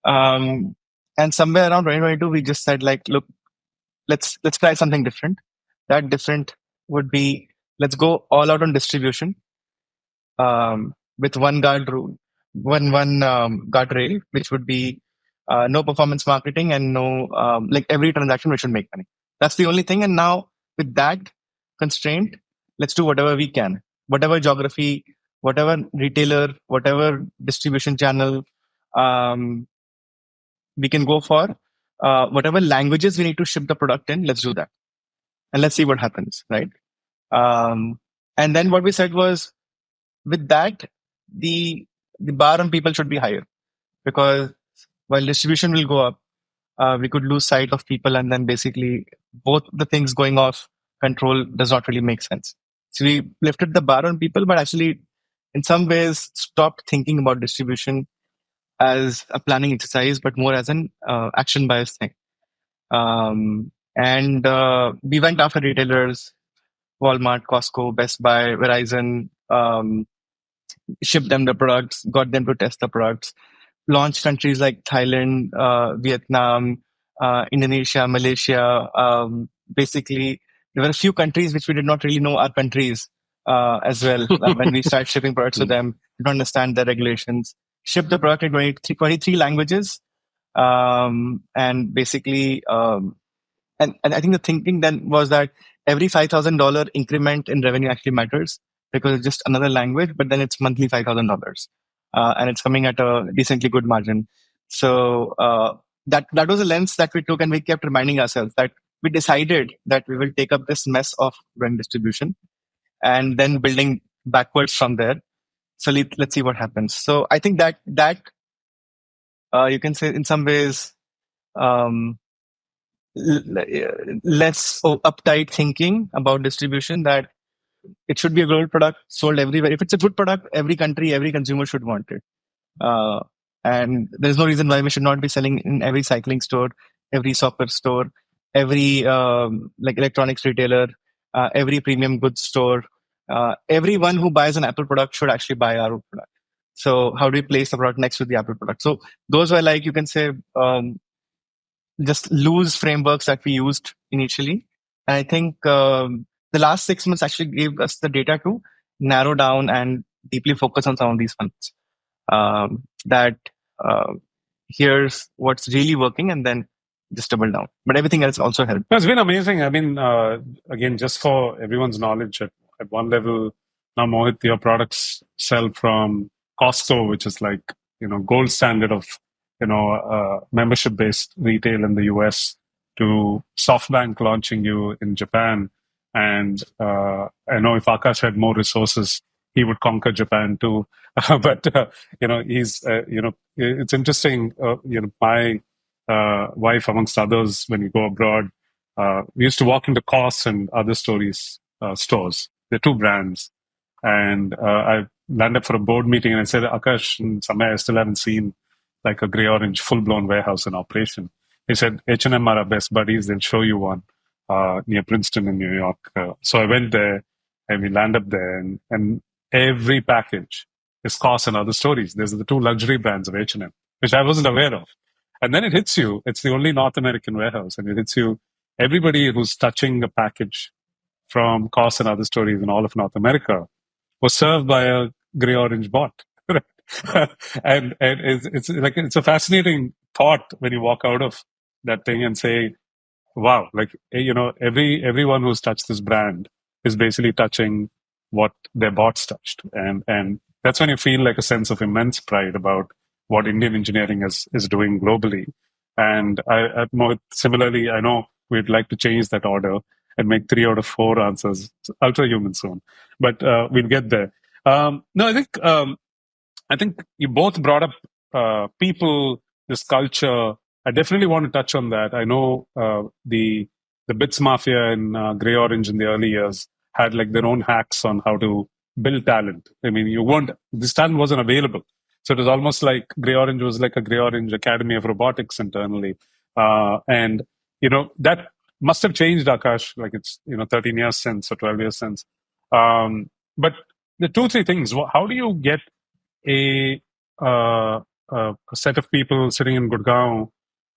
And somewhere around 2022, we just said, like, look, let's try something different. That different would be, let's go all out on distribution with one guardrail, which would be no performance marketing and no like every transaction we should make money. That's the only thing. And now with that constraint, let's do whatever we can, whatever geography, whatever retailer, whatever distribution channel we can go for, whatever languages we need to ship the product in, let's do that. And let's see what happens, right? And then what we said was, with that, the the bar on people should be higher, because while distribution will go up, we could lose sight of people, and then basically both the things going off control does not really make sense. So we lifted the bar on people, but actually, in some ways, stopped thinking about distribution as a planning exercise, but more as an action bias thing. And we went after retailers, Walmart, Costco, Best Buy, Verizon, shipped them the products, got them to test the products, launched countries like Thailand, Vietnam, Indonesia, Malaysia. Basically, there were a few countries which we did not really know are countries as well. When we started shipping products to them, we don't understand the regulations. Shipped the product in 23 languages. And basically, and I think the thinking then was that every $5,000 increment in revenue actually matters, because it's just another language, but then it's monthly $5,000, and it's coming at a decently good margin. So that was a lens that we took, and we kept reminding ourselves that we decided that we will take up this mess of brand distribution and then building backwards from there. So let's see what happens. So I think that you can say in some ways, less uptight thinking about distribution, that it should be a global product sold everywhere. If it's a good product, every country, every consumer should want it. And there's no reason why we should not be selling in every cycling store, every soccer store, every like electronics retailer, every premium goods store. Everyone who buys an Apple product should actually buy our product. So how do we place the product next to the Apple product? So those were, like, you can say, just loose frameworks that we used initially. And I think the last 6 months actually gave us the data to narrow down and deeply focus on some of these funds. That here's what's really working, and then just double down. But everything else also helped.
It's been amazing. I mean, again, just for everyone's knowledge, at one level, now Mohit, your products sell from Costco, which is like, gold standard of, membership-based retail in the US, to SoftBank launching you in Japan. And I know if Akash had more resources, he would conquer Japan too. But he's it's interesting. My wife, amongst others, when we go abroad, we used to walk into COS and other stores. They're two brands, and I landed for a board meeting, and I said, Akash, and somewhere I still haven't seen like a GreyOrange full-blown warehouse in operation. He said, H&M are our best buddies. They'll show you one near Princeton in New York. So I went there, and we landed up there, and every package is COS and other stories. There's the two luxury brands of H&M, which I wasn't aware of. And then it hits you. It's the only North American warehouse, and it hits you. Everybody who's touching a package from COS and other stories in all of North America was served by a GreyOrange bot. and it's a fascinating thought when you walk out of that thing and say, wow, like, everyone who's touched this brand is basically touching what their bots touched. And that's when you feel like a sense of immense pride about what Indian engineering is doing globally. And similarly, I know we'd like to change that order and make 3 out of 4 answers Ultrahuman soon, but we'll get there. No, I think you both brought up people, this culture. I definitely want to touch on that. I know the Bits Mafia and GreyOrange in the early years had like their own hacks on how to build talent. I mean, this talent wasn't available. So it was almost like GreyOrange was like a GreyOrange Academy of Robotics internally. And that must have changed, Akash, like it's, 13 years since or 12 years since. But the 2-3 things, how do you get a set of people sitting in Gurgaon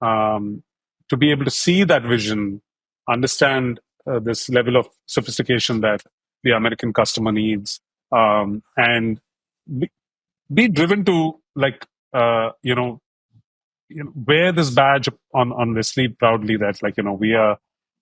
to be able to see that vision, understand this level of sophistication that the American customer needs, and be driven to wear this badge on their sleeve proudly that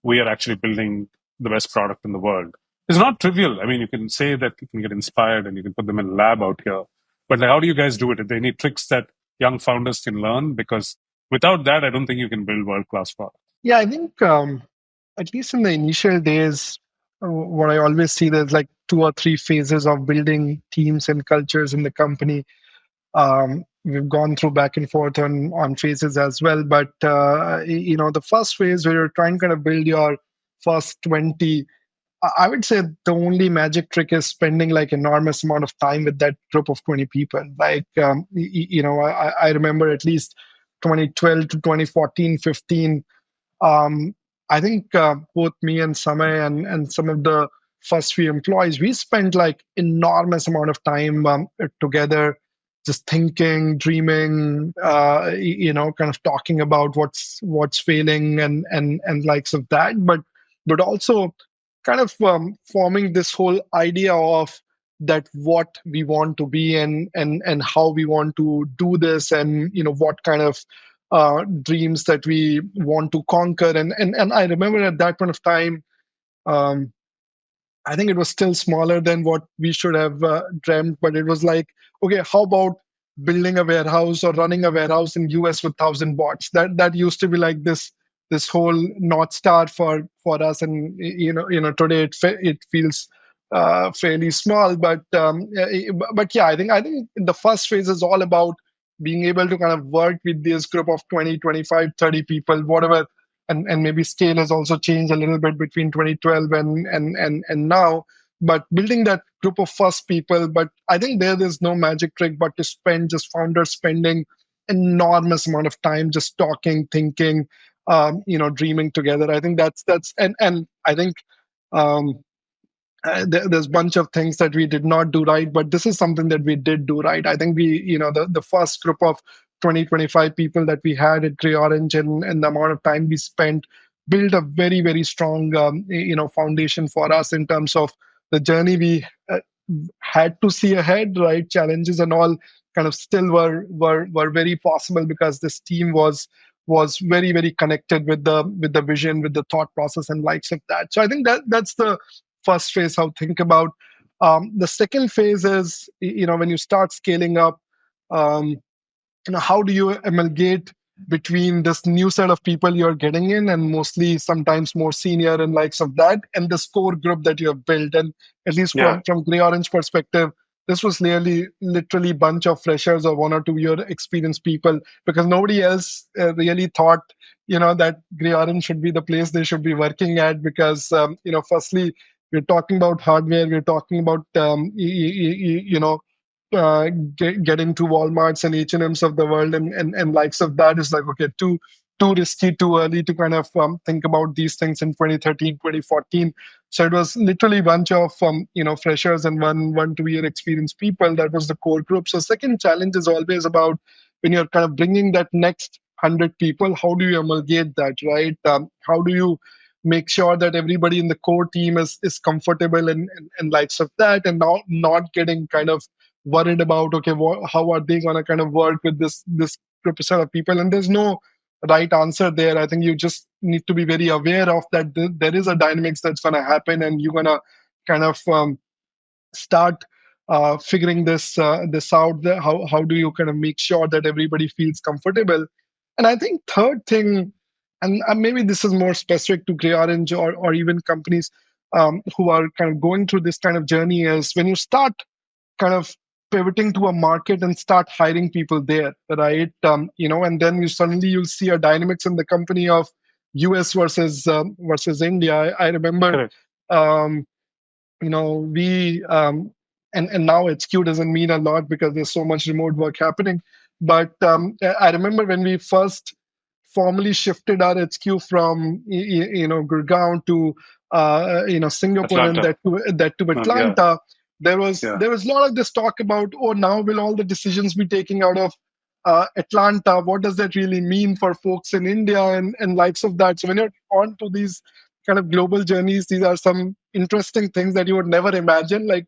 we are actually building the best product in the world. It's not trivial. I mean, you can say that you can get inspired and you can put them in a lab out here, but how do you guys do it? Are there any tricks that young founders can learn? Because without that, I don't think you can build world-class products.
Yeah, I think at least in the initial days, what I always see, there's like 2 or 3 phases of building teams and cultures in the company. We've gone through back and forth on phases as well. But the first phase where you're trying to kind of build your first 20, I would say the only magic trick is spending like enormous amount of time with that group of 20 people. Like, I remember at least 2012 to 2014, 15. um, I think both me and Samay and some of the first few employees, we spent like enormous amount of time together, just thinking, dreaming, kind of talking about what's failing and likes of that, but also kind of forming this whole idea of that what we want to be and how we want to do this, and what kind of dreams that we want to conquer. And I remember at that point of time, um, I think it was still smaller than what we should have dreamt, but it was like, okay, how about building a warehouse or running a warehouse in US with 1,000 bots? That used to be like this whole north star for us, and today it feels fairly small, but yeah, I think the first phase is all about being able to kind of work with this group of 20, 25, 30 people, whatever. And maybe scale has also changed a little bit between 2012 and now, but building that group of first people. But I think there is no magic trick but to spend, just founders spending enormous amount of time just talking, thinking, dreaming together. I think that's and I think um, there's a bunch of things that we did not do right, but this is something that we did do right. I think the first group of 20, 25 people that we had at GreyOrange, and the amount of time we spent built a very, very strong, foundation for us in terms of the journey we had to see ahead, right? Challenges and all kind of still were very possible because this team was very, very connected with the vision, with the thought process and likes of that. So I think that's the first phase I'll think about. The second phase is, when you start scaling up, um, how do you amalgate between this new set of people you're getting in, and mostly sometimes more senior and likes of that, and this core group that you have built? And at least
Yeah.
from GreyOrange perspective, this was nearly literally bunch of freshers or 1 or 2 year experienced people, because nobody else really thought that GreyOrange should be the place they should be working at, because firstly, we're talking about hardware, we're talking about getting to Walmarts and H&Ms of the world, and likes of that is like, okay, too risky, too early to kind of think about these things in 2013, 2014. So it was literally a bunch of freshers and 1, 2 year experienced people. That was the core group. So second challenge is always about when you're kind of bringing that next 100 people, how do you amalgate that, right? How do you make sure that everybody in the core team is comfortable and likes of that, and now not getting kind of worried about, okay, how are they going to kind of work with this group set of people? And there's no right answer there. I think you just need to be very aware of that there is a dynamics that's going to happen, and you're going to kind of start figuring this out. How do you kind of make sure that everybody feels comfortable? And I think third thing, and maybe this is more specific to GreyOrange or even companies who are kind of going through this kind of journey, is when you start kind of pivoting to a market and start hiring people there, right? And then you'll see a dynamics in the company of US versus India. I remember,
Correct.
um, we and now HQ doesn't mean a lot because there's so much remote work happening. But I remember when we first formally shifted our HQ from Gurgaon to Singapore, and
Atlanta.
that to
Yeah.
Atlanta. There was
Yeah.
there was a lot of this talk about, oh, now will all the decisions be taking out of Atlanta? What does that really mean for folks in India and likes of that? So when you're on to these kind of global journeys, these are some interesting things that you would never imagine. Like,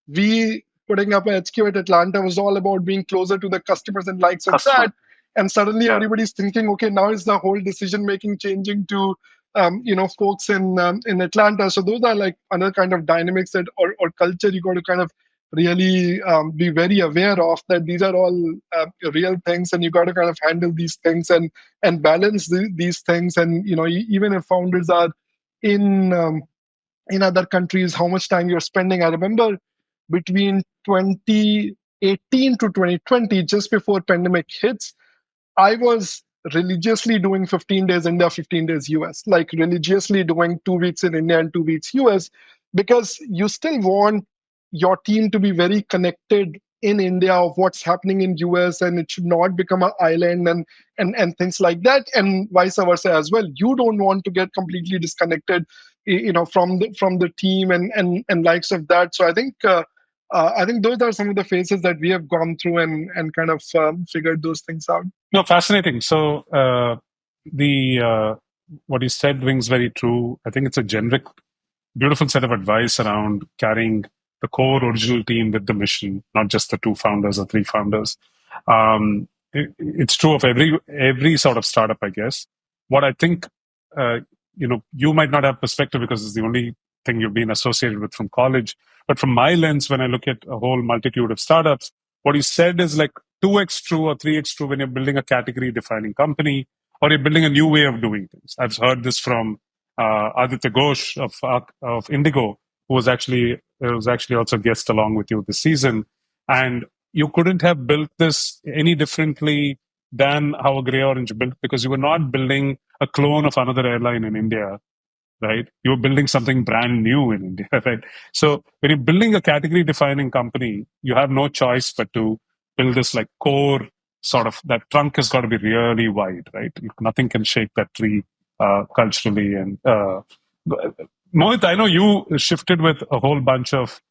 we putting up a HQ at Atlanta was all about being closer to the customers and likes of
Customer.
that. And suddenly
Yeah.
everybody's thinking, okay, now is the whole decision making changing to folks in Atlanta. So those are like another kind of dynamics or culture you got to kind of really be very aware of, that these are all real things, and you got to kind of handle these things and balance these things. And even if founders are in in other countries, how much time you're spending. I remember between 2018 to 2020, just before pandemic hits, I was religiously doing 15 days India, 15 days US, like religiously doing 2 weeks in India and 2 weeks US, because you still want your team to be very connected in India of what's happening in US, and it should not become an island and things like that, and vice versa as well. You don't want to get completely disconnected, from the team and likes of that. So I think those are some of the phases that we have gone through and kind of figured those things out.
No, fascinating. So the what you said rings very true. I think it's a generic, beautiful set of advice around carrying the core original team with the mission, not just the two founders or three founders. It's true of every sort of startup, I guess. What I think, you might not have perspective because it's the only thing you've been associated with from college. But from my lens, when I look at a whole multitude of startups, what you said is like 2x true or 3x true when you're building a category defining company or you're building a new way of doing things. I've heard this from Aditya Ghosh of Indigo, who was actually also a guest along with you this season. And you couldn't have built this any differently than how a GreyOrange built, because you were not building a clone of another airline in India, right? You were building something brand new in India, right? So when you're building a category defining company, you have no choice but to build this like core sort of, that trunk has got to be really wide, right? Nothing can shake that tree culturally. And Mohit, I know you shifted with a whole bunch of,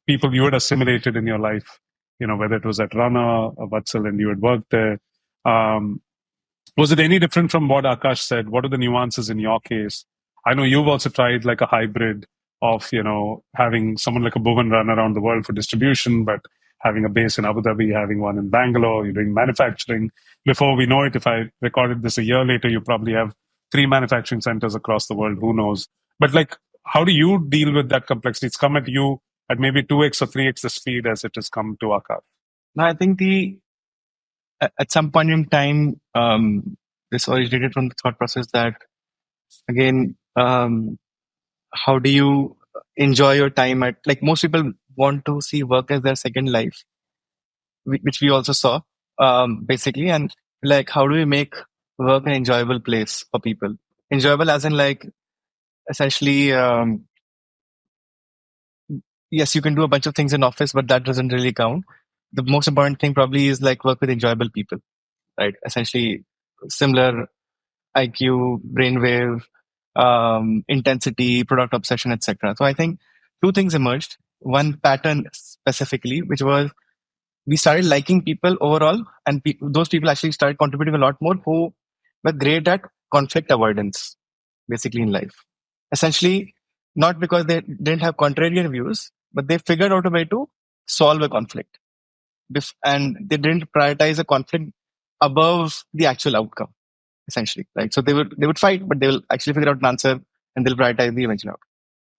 people you had assimilated in your life, whether it was at Rana or Vatsal and you had worked there. Was it any different from what Akash said? What are the nuances in your case? I know you've also tried like a hybrid of, having someone like a Bhuvan run around the world for distribution, but having a base in Abu Dhabi, having one in Bangalore, you're doing manufacturing. Before we know it, if I recorded this a year later, you probably have 3 manufacturing centers across the world. Who knows? But like, how do you deal with that complexity? It's come at you at maybe 2x or 3x the speed as it has come to Akash.
No, I think at some point in time, this originated from the thought process that, again, how do you enjoy your time at, like, most people want to see work as their second life, which we also saw, basically. And like, how do we make work an enjoyable place for people? Enjoyable as in, like, essentially, yes, you can do a bunch of things in office, but that doesn't really count. The most important thing probably is like work with enjoyable people, right? Essentially similar IQ, brainwave, intensity, product obsession, etc. So I think two things emerged. One pattern specifically, which was we started liking people overall, and those people actually started contributing a lot more who were great at conflict avoidance, basically in life. Essentially, not because they didn't have contrarian views, but they figured out a way to solve a conflict. And they didn't prioritize a conflict above the actual outcome, essentially. Right? So they would fight, but they will actually figure out an answer and they'll prioritize the eventual outcome.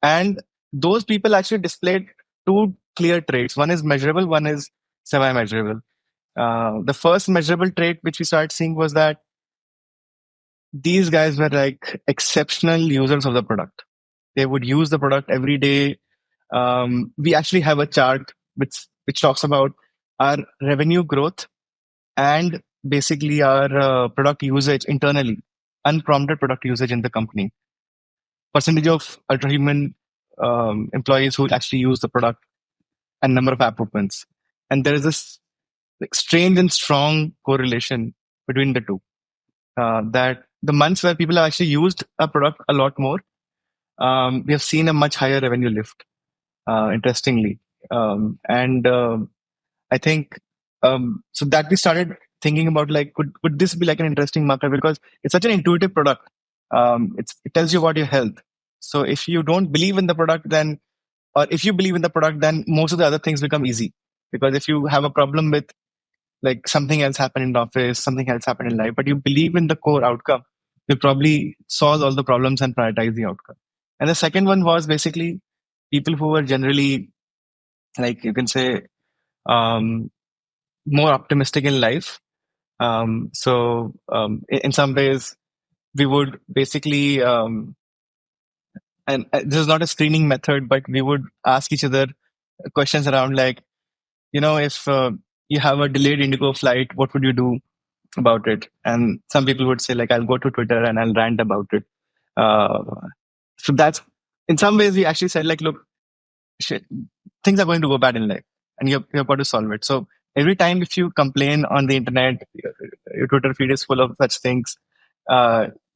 And those people actually displayed two clear traits. One is measurable, one is semi-measurable. The first measurable trait which we started seeing was that these guys were like exceptional users of the product. They would use the product every day. We actually have a chart which talks about our revenue growth and basically our product usage internally, unprompted product usage in the company. Percentage of Ultrahuman employees who actually use the product and number of app opens. And there is this like strange and strong correlation between the two. That the months where people have actually used a product a lot more, we have seen a much higher revenue lift, interestingly. I think, so that we started thinking about like, could this be like an interesting market? Because it's such an intuitive product. It tells you about your health. So if you don't believe in the product, then, or if you believe in the product, then most of the other things become easy. Because if you have a problem with like something else happened in the office, something else happened in life, but you believe in the core outcome, you'll probably solve all the problems and prioritize the outcome. And the second one was basically people who were generally, like you can say, more optimistic in life. In some ways, we would basically, and this is not a screening method, but we would ask each other questions around like, if you have a delayed Indigo flight, what would you do about it? And some people would say, like, I'll go to Twitter and I'll rant about it. Uh, so that's, in some ways, we actually said, like, look, shit, things are going to go bad in life, and you've got to solve it. So every time if you complain on the internet, your Twitter feed is full of such things.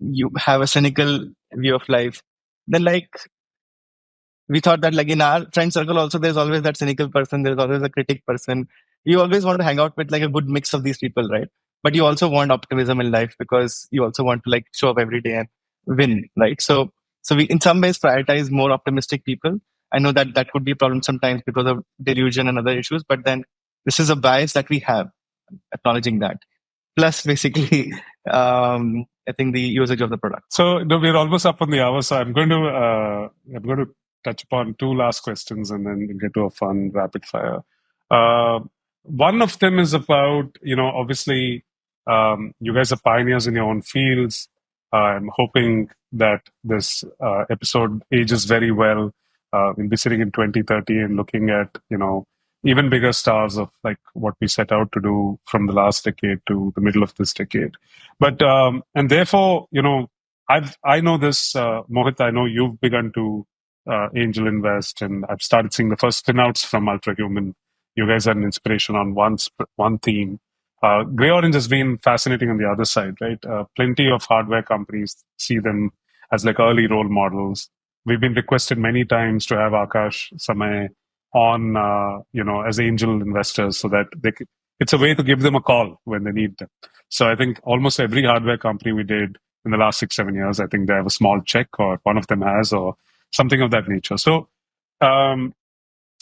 You have a cynical view of life. Then, like, we thought that, like, in our friend circle also, there's always that cynical person, there's always a critic person. You always want to hang out with, like, a good mix of these people, right? But you also want optimism in life, because you also want to, like, show up every day and win, right? So we in some ways prioritize more optimistic people. I know that that could be a problem sometimes because of delusion and other issues, but then this is a bias that we have, acknowledging that. Plus, basically, I think the usage of the product.
So no, we're almost up on the hour, so I'm going to touch upon two last questions and then we'll get to a fun rapid fire. Uh, One of them is about, obviously, you guys are pioneers in your own fields. I'm hoping that this episode ages very well. We'll be sitting in 2030 and looking at, even bigger stars of like what we set out to do from the last decade to the middle of this decade. But and therefore, I know this, Mohit. I know you've begun to angel invest, and I've started seeing the first spinouts from Ultrahuman. You guys are an inspiration on one theme. GreyOrange has been fascinating on the other side, right? Plenty of hardware companies see them as like early role models. We've been requested many times to have Akash Samay on, as angel investors, so that it's a way to give them a call when they need them. So I think almost every hardware company we did in the last 6-7 years, I think they have a small check, or one of them has, or something of that nature. So, and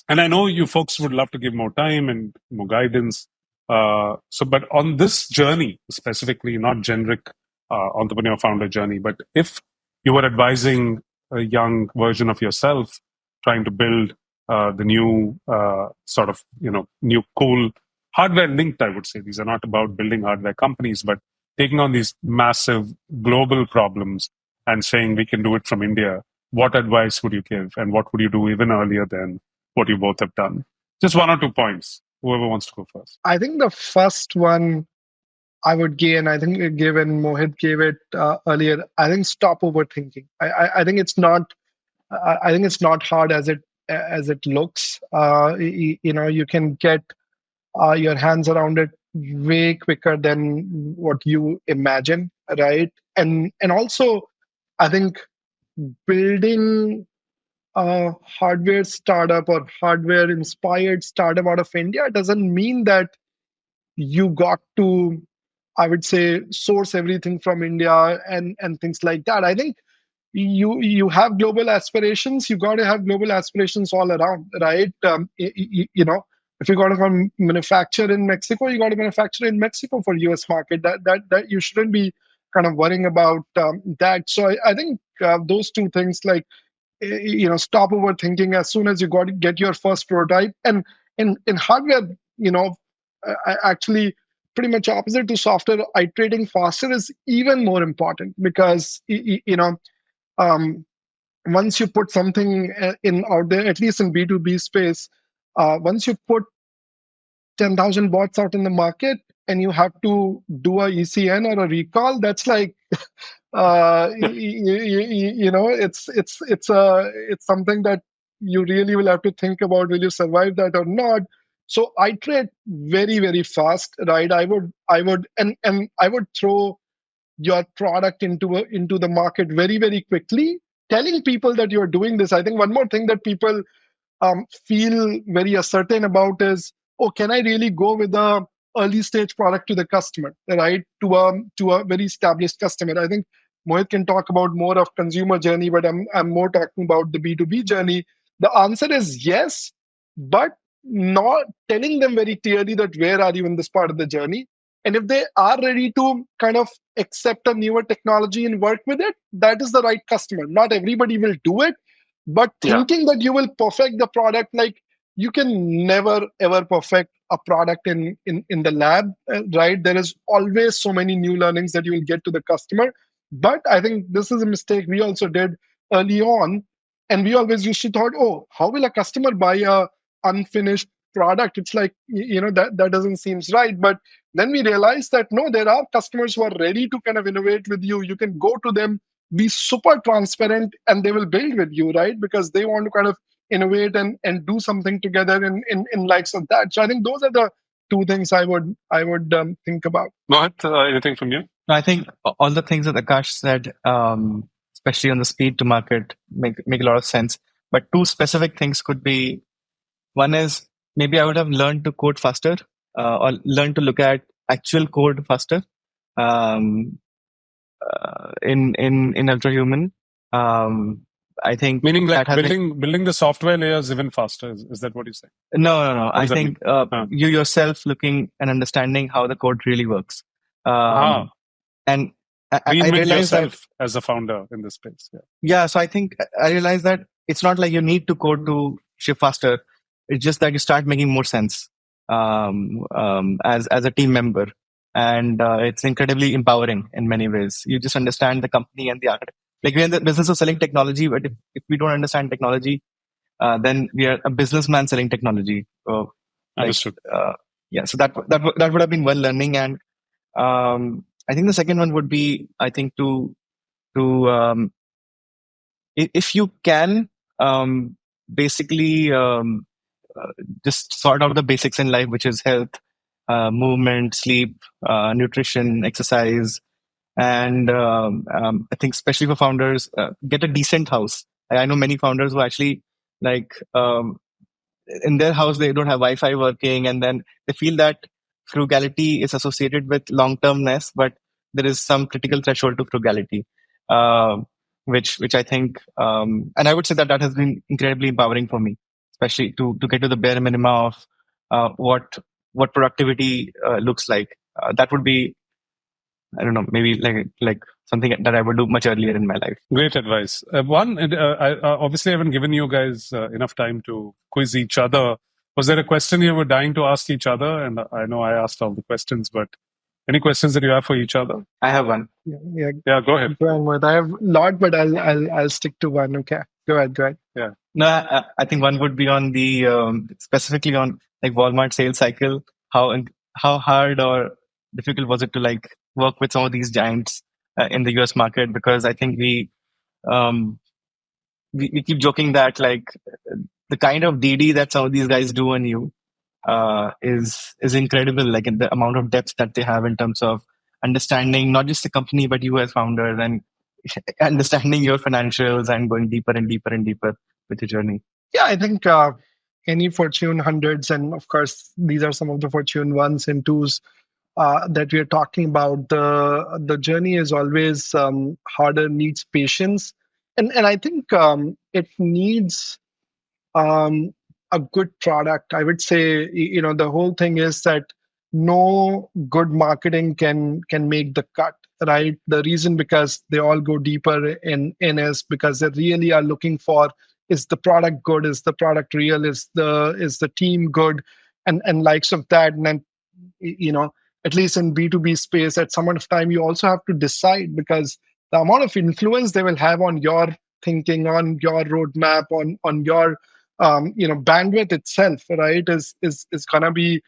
I know you folks would love to give more time and more guidance. But on this journey specifically, not generic entrepreneur founder journey, but if you were advising a young version of yourself trying to build the new sort of, new cool hardware linked, I would say these are not about building hardware companies, but taking on these massive global problems and saying we can do it from India. What advice would you give, and what would you do even earlier than what you both have done? Just one or two points. Whoever wants to go first.
I think the first one I would gain, I think given Mohit gave it earlier, I think stop overthinking. I think it's not. I think it's not hard as it looks. You can get your hands around it way quicker than what you imagine, right? And also, I think building a hardware startup or hardware inspired startup out of India doesn't mean that you got to, I would say, source everything from India and things like that. I think you have global aspirations. You got to have global aspirations all around, right? If you got to manufacture in Mexico, you got to manufacture in Mexico for US market. That you shouldn't be kind of worrying about that. So I think those two things, like, stop overthinking as soon as you got to get your first prototype. And in hardware, actually pretty much opposite to software, iterating faster is even more important, because um, once you put something in out there, at least in B2B space, once you put 10,000 bots out in the market and you have to do a ECN or a recall, that's like it's something that you really will have to think about. Will you survive that or not? So iterate very, very fast, right? I would I would throw your product into the market very, very quickly, telling people that you're doing this. I think one more thing that people feel very uncertain about is, oh, can I really go with a early stage product to the customer, right? To a very established customer. I think Mohit can talk about more of consumer journey, but I'm more talking about the B2B journey. The answer is yes, but not telling them very clearly that where are you in this part of the journey. And if they are ready to kind of accept a newer technology and work with it, that is the right customer. Not everybody will do it, but thinking that you will perfect the product, like, you can never ever perfect a product in the lab, right? There is always so many new learnings that you will get to the customer. But I think this is a mistake we also did early on, and we always used to thought, oh, how will a customer buy a unfinished product, it's like, that doesn't seems right. But then we realized that no, there are customers who are ready to kind of innovate with you. You can go to them, be super transparent, and they will build with you, right? Because they want to kind of innovate and do something together in likes of that. So I think those are the two things I would think about.
Mohit, anything from you?
I think all the things that Akash said, especially on the speed to market, make a lot of sense. But two specific things could be: one is maybe I would have learned to code faster, or learn to look at actual code faster. Um, in Ultrahuman, I think
Meaning like
that has
building the software layers even faster. Is that what you say?
no. I
does that
think you yourself looking and understanding how the code really works. And I
Reinvent
realized that
yourself as a founder in this space.
yeah, so I think I realized that it's not like you need to code to ship faster. It's just that you start making more sense as a team member, and it's incredibly empowering in many ways. You just understand the company and the architect. Like we're in the business of selling technology, but if we don't understand technology, then we are a businessman selling technology. So,
Understood.
Yeah, so that would have been one learning, and I think the second one would be, I think to if you can basically just sort out the basics in life, which is health, movement, sleep, nutrition, exercise, and I think especially for founders, get a decent house. I know many founders who actually like in their house they don't have Wi-Fi working, and then they feel that frugality is associated with long-termness, but there is some critical threshold to frugality, which I think, and I would say that has been incredibly empowering for me, especially to get to the bare minima of what productivity looks like. That would be, I don't know, maybe like something that I would do much earlier in my life.
Great advice. I obviously haven't given you guys enough time to quiz each other. Was there a question you were dying to ask each other? And I know I asked all the questions, but any questions that you have for each other?
I have one.
Yeah, go ahead.
Go ahead, Mohit. I have a lot, but I'll stick to one. Okay, go ahead.
Yeah.
No, I think one would be on the specifically on like Walmart sales cycle. How hard or difficult was it to like work with some of these giants in the US market? Because I think we keep joking that like the kind of DD that some of these guys do on you is incredible. Like in the amount of depth that they have in terms of understanding not just the company but you as founders, and understanding your financials and going deeper and deeper and deeper with your journey.
Yeah, I think any Fortune hundreds, and of course these are some of the Fortune ones and twos that we are talking about. The journey is always harder, needs patience, and I think it needs um, a good product. I would say, the whole thing is that no good marketing can make the cut, right? The reason because they all go deeper in is because they really are looking for, is the product good, is the product real, is the team good, and likes of that. And then, at least in B2B space, at some point of time, you also have to decide, because the amount of influence they will have on your thinking, on your roadmap, on your bandwidth itself, right, is gonna be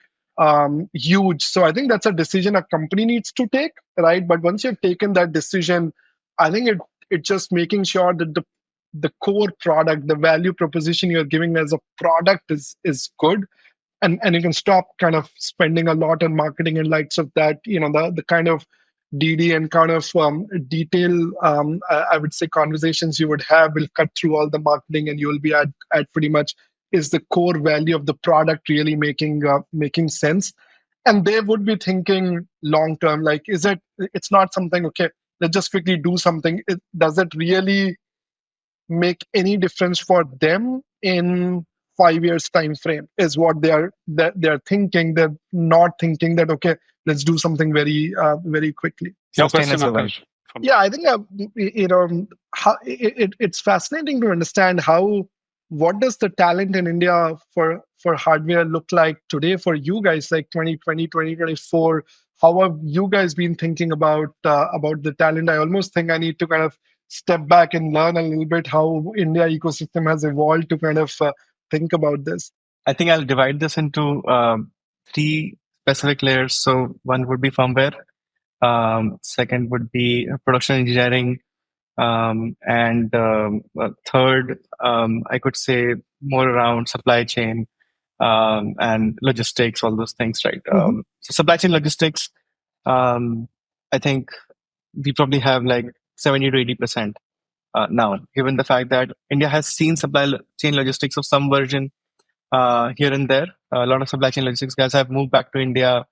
huge. So I think that's a decision a company needs to take, right? But once you've taken that decision, I think it's just making sure that the core product, the value proposition you're giving as a product is good, and you can stop kind of spending a lot on marketing and likes of that. The kind of DD and kind of detail, I would say, conversations you would have will cut through all the marketing, and you will be at pretty much, is the core value of the product really making sense? And they would be thinking long term, like, it's not something, okay, let's just quickly do something. Does it really make any difference for them in 5 years time frame, is what they're thinking. They're not thinking that, okay, let's do something very quickly.
Your question, Akash.
Yeah, I think it's fascinating to understand what does the talent in India for hardware look like today for you guys, like 2020, 2024. How have you guys been thinking about the talent? I almost think I need to kind of step back and learn a little bit how India ecosystem has evolved to kind of think about this.
I think I'll divide this into three specific layers. So one would be firmware, second would be production engineering, and third, I could say more around supply chain and logistics, all those things, right?
Mm-hmm.
So supply chain logistics, I think we probably have like 70 to 80% now, given the fact that India has seen chain logistics of some version here and there. A lot of supply chain logistics guys have moved back to India,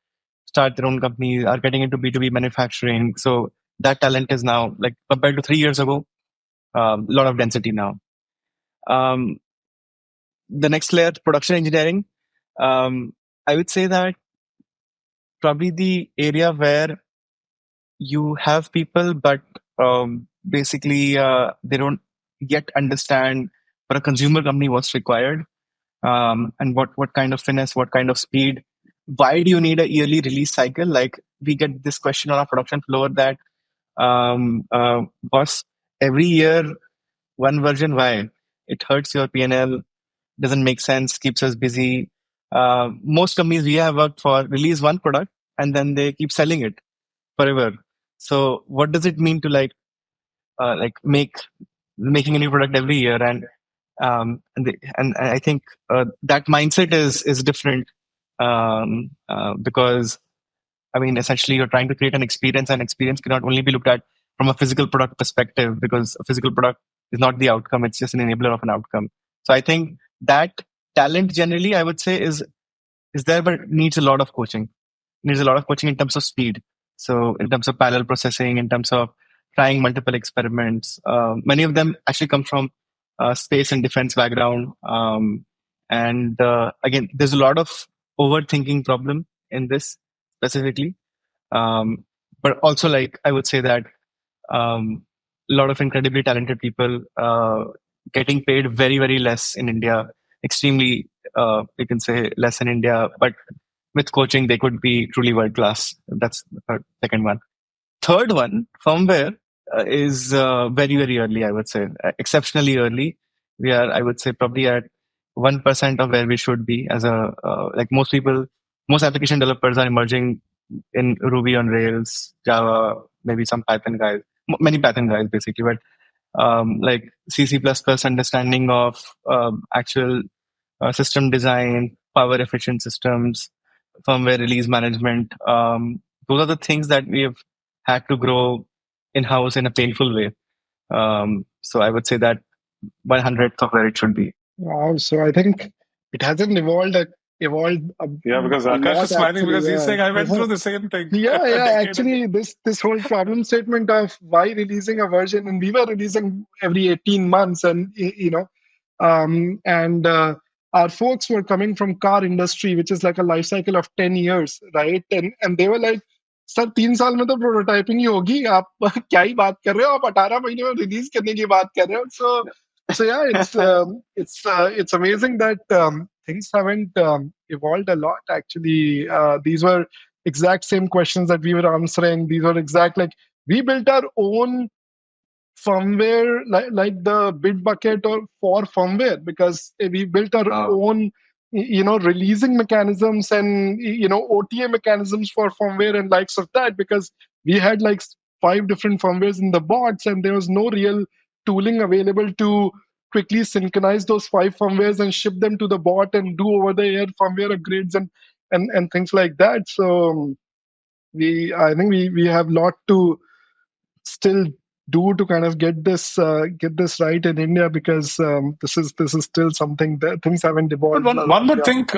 start their own companies, are getting into B2B manufacturing. So that talent is now, like compared to 3 years ago, a lot of density now. Um, the next layer, production engineering. I would say that probably the area where you have people, but basically they don't yet understand for a consumer company what's required, and what kind of finesse, what kind of speed. Why do you need a yearly release cycle? Like we get this question on our production floor that, boss, every year one version, why? It hurts your P&L, doesn't make sense, keeps us busy. Most companies we have worked for release one product and then they keep selling it forever. So what does it mean to making a new product every year? And I think that mindset is different, because I mean, essentially, you're trying to create an experience, and experience cannot only be looked at from a physical product perspective, because a physical product is not the outcome; it's just an enabler of an outcome. So I think that talent generally, I would say, is there, but it needs a lot of coaching. It needs a lot of coaching in terms of speed. So in terms of parallel processing, in terms of trying multiple experiments. Many of them actually come from space and defense background. And again, there's a lot of overthinking problem in this specifically. But also, like, I would say that a lot of incredibly talented people getting paid very, very less in India, extremely, you can say less in India, but with coaching, they could be truly world class. That's the second one. Third one, firmware, is very, very early, I would say, exceptionally early. We are, I would say, probably at 1% of where we should be as a, like most people, most application developers are emerging in Ruby on Rails, Java, maybe some Python guys, many Python guys basically, but like C, C++ understanding of actual system design, power efficient systems, firmware release management. Those are the things that we have had to grow in house in a painful way. So I would say that 1/100th of where it should be.
Wow. So I think it hasn't evolved
because
a
Akash
lot
is smiling
actually.
because he's saying I went
Yeah.
through the same thing.
Yeah. Actually, this whole problem statement of why releasing a version, and we were releasing every 18 months, and and our folks were coming from car industry, which is like a life cycle of 10 years, right? And they were like, sir 3 साल में तो prototyping ही होगी, आप क्या ही बात कर रहे हो, आप 18 महीने में रिलीज करने की बात कर रहे हो. So yeah, it's amazing that things haven't evolved a lot. Actually, these were exact same questions that we were answering. These were exact, like, we built our own firmware, like the Bitbucket or for firmware, because we built our own releasing mechanisms and OTA mechanisms for firmware and likes of that, because we had like 5 different firmwares in the bots, and there was no real tooling available to quickly synchronize those 5 firmwares and ship them to the bot and do over the air firmware upgrades and things like that. So I think we have a lot to still do to kind of get this right in India, because this is still something that things haven't evolved.
But one would think,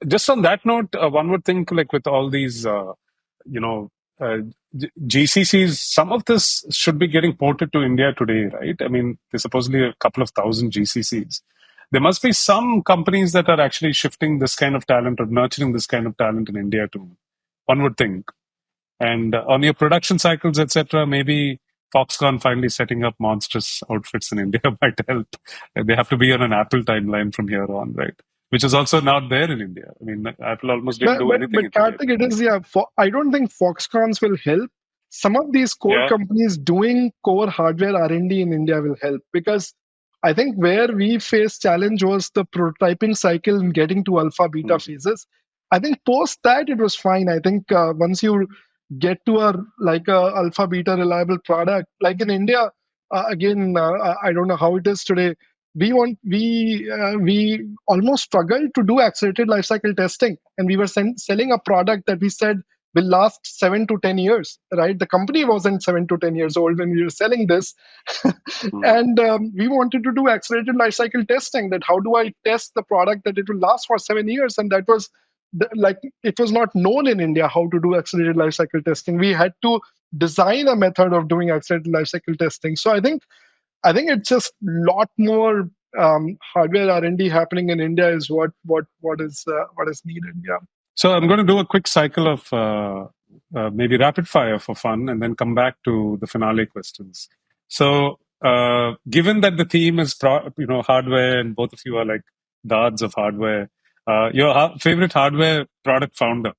just on that note, one would think, like with all these, you know, GCCs, some of this should be getting ported to India today, right? I mean, there's supposedly a couple of thousand GCCs. There must be some companies that are actually shifting this kind of talent or nurturing this kind of talent in India too. One would think. And on your production cycles, etc., maybe Foxconn finally setting up monstrous outfits in India might help. They have to be on an Apple timeline from here on, right? Which is also not there in India. I mean, Apple almost didn't do anything.
But Karthik, it is, yeah. I don't think Foxcons will help. Some of these core companies doing core hardware R&D in India will help, because I think where we faced challenge was the prototyping cycle and getting to alpha beta phases. I think post that it was fine. I think once you get to a alpha beta reliable product, like in India, again, I don't know how it is today. We almost struggled to do accelerated lifecycle testing, and we were selling a product that we said will last 7 to 10 years. Right, the company wasn't 7 to 10 years old when we were selling this, and we wanted to do accelerated lifecycle testing. That how do I test the product that it will last for 7 years? And that was like it was not known in India how to do accelerated lifecycle testing. We had to design a method of doing accelerated lifecycle testing. So I think it's just a lot more hardware R&D happening in India is what is needed. Yeah.
So I'm going to do a quick cycle of maybe rapid fire for fun, and then come back to the finale questions. So, given that the theme is hardware, and both of you are like gods of hardware, your favorite hardware product founder,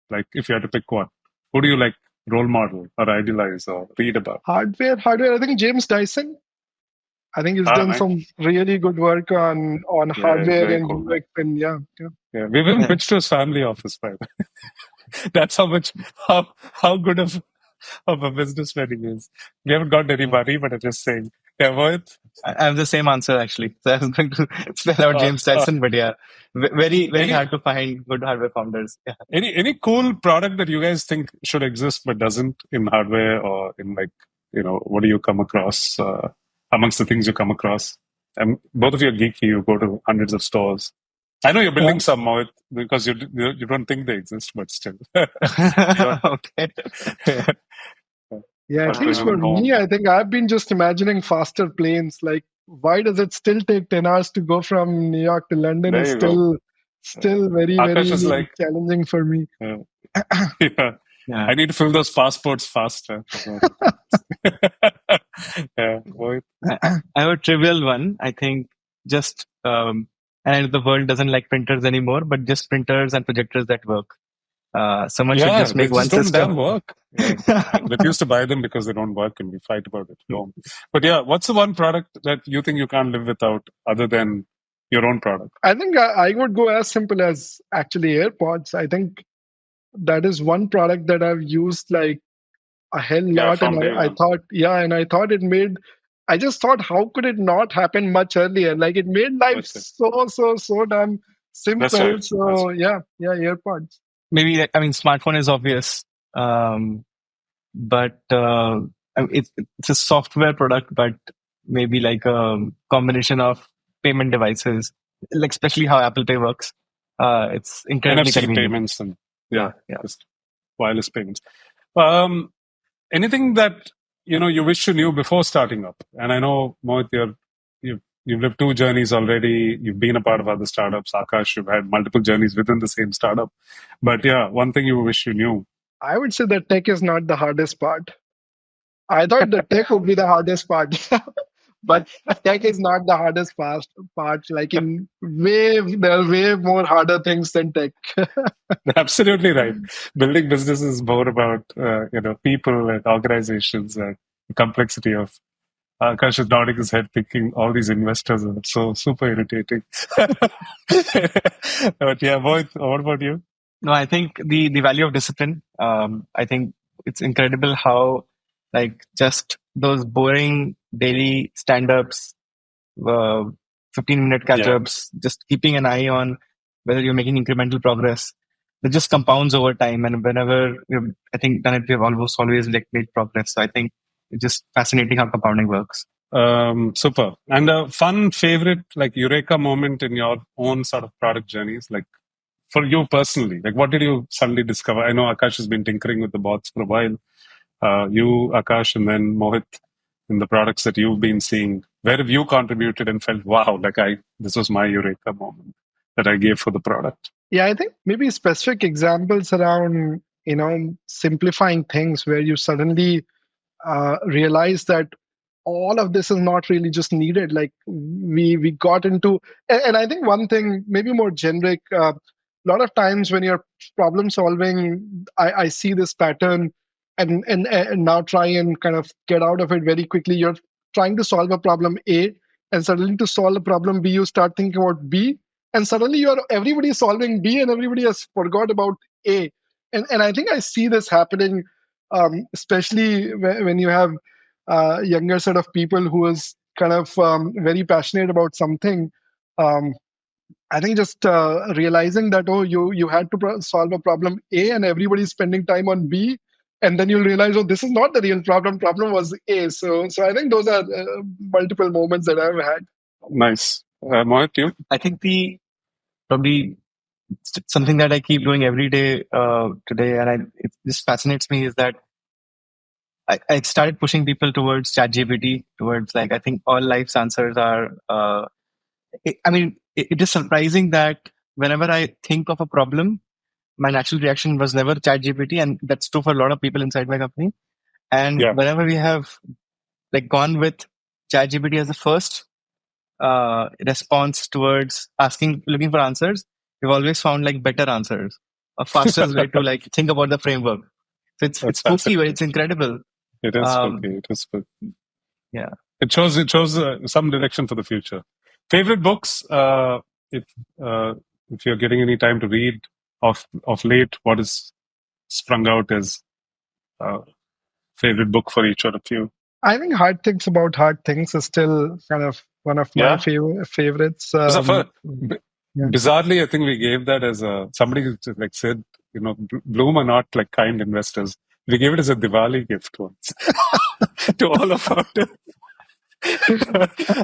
like if you had to pick one, who do you like role model or idealize or read about?
Hardware. I think James Dyson. I think he's done
Nice.
some really good work on hardware
very
and
cool.
UX, and yeah.
Yeah, we've even pitched to his family office, by the way. That's how good of a businessman he is. We haven't got any money, but I'm just saying. Yeah, Mohit?
I have the same answer actually. So I was going to spell out James Dyson, but yeah, very hard to find good hardware founders. Yeah.
Any cool product that you guys think should exist but doesn't in hardware, or in what do you come across amongst the things you come across? And both of you are geeky. You go to hundreds of stores. I know you're building some, Mohit, because you don't think they exist, but still.
Okay.
Yeah, at least for me, I think I've been just imagining faster planes. Like, why does it still take 10 hours to go from New York to London? It's still very,
Akash is
very challenging for me.
Yeah. I need to fill those passports faster. Yeah,
I have a trivial one. I think just, and I know the world doesn't like printers anymore, but just printers and projectors that work. Someone should just make one system.
Don't work. Yeah. Refuse to buy them because they don't work, and we fight about it. No. But yeah, what's the one product that you think you can't live without other than your own product?
I think I would go as simple as actually AirPods. I think that is one product that I've used like a hell lot, and I thought it made. I just thought, how could it not happen much earlier? Like it made life so damn simple.
That's right.
So yeah, AirPods.
Maybe smartphone is obvious, but it's a software product, but maybe like a combination of payment devices, like especially how Apple Pay works. It's incredibly
NFC
convenient.
payments and just wireless payments. Anything that you wish you knew before starting up? And I know, Mohit, you've lived two journeys already. You've been a part of other startups. Akash, you've had multiple journeys within the same startup. But yeah, one thing you wish you knew.
I would say that tech is not the hardest part. I thought the tech would be the hardest part. But tech is not the hardest part. Like there are way more harder things than tech.
Absolutely right. Building business is more about people and organizations and the complexity of. Akash is nodding his head, thinking all these investors are so super irritating. But yeah, Mohit, what about you?
No, I think the value of discipline. I think it's incredible how like just those boring daily stand-ups, 15-minute catch-ups, just keeping an eye on whether you're making incremental progress. It just compounds over time, and whenever I think done it, we've almost always like made progress. So I think it's just fascinating how compounding works.
Super. And a fun favorite, like eureka moment in your own sort of product journeys, like for you personally, like what did you suddenly discover? I know Akash has been tinkering with the bots for a while. You, Akash, and then Mohit, in the products that you've been seeing, where have you contributed and felt, wow, this was my eureka moment that I gave for the product?
Yeah, I think maybe specific examples around, simplifying things where you suddenly realize that all of this is not really just needed. Like we got into, and I think one thing, maybe more generic, a lot of times when you're problem solving, I see this pattern and now try and kind of get out of it very quickly. You're trying to solve a problem A, and suddenly to solve a problem B, you start thinking about B, and suddenly everybody is solving B, and everybody has forgot about A. And I think I see this happening, especially when you have younger set of people who is kind of very passionate about something. Um, I think just realizing that, oh, you had to solve a problem A, and everybody's spending time on B, and then you'll realize, oh, this is not the real problem. Problem was A. So I think those are multiple moments that I've had.
Nice. Mohit, you?
I think the probably something that I keep doing every day today, and it just fascinates me, is that I started pushing people towards ChatGPT, towards like I think all life's answers are. It is surprising that whenever I think of a problem, my natural reaction was never ChatGPT, and that's true for a lot of people inside my company. And
Yeah.
whenever we have like gone with ChatGPT as the first response towards looking for answers, we've always found like better answers, a faster way to like think about the framework. So it's
That's
spooky, but
fascinating.
it's incredible.
It is spooky. It is spooky.
Yeah.
It shows some direction for the future. Favorite books? If you're getting any time to read of late, what is sprung out as favorite book for each of you?
I think Hard Things About Hard Things is still kind of one of my favorites.
Bizarrely, I think we gave that as somebody like said, Blume are not like kind investors. We gave it as a Diwali gift once to all of our.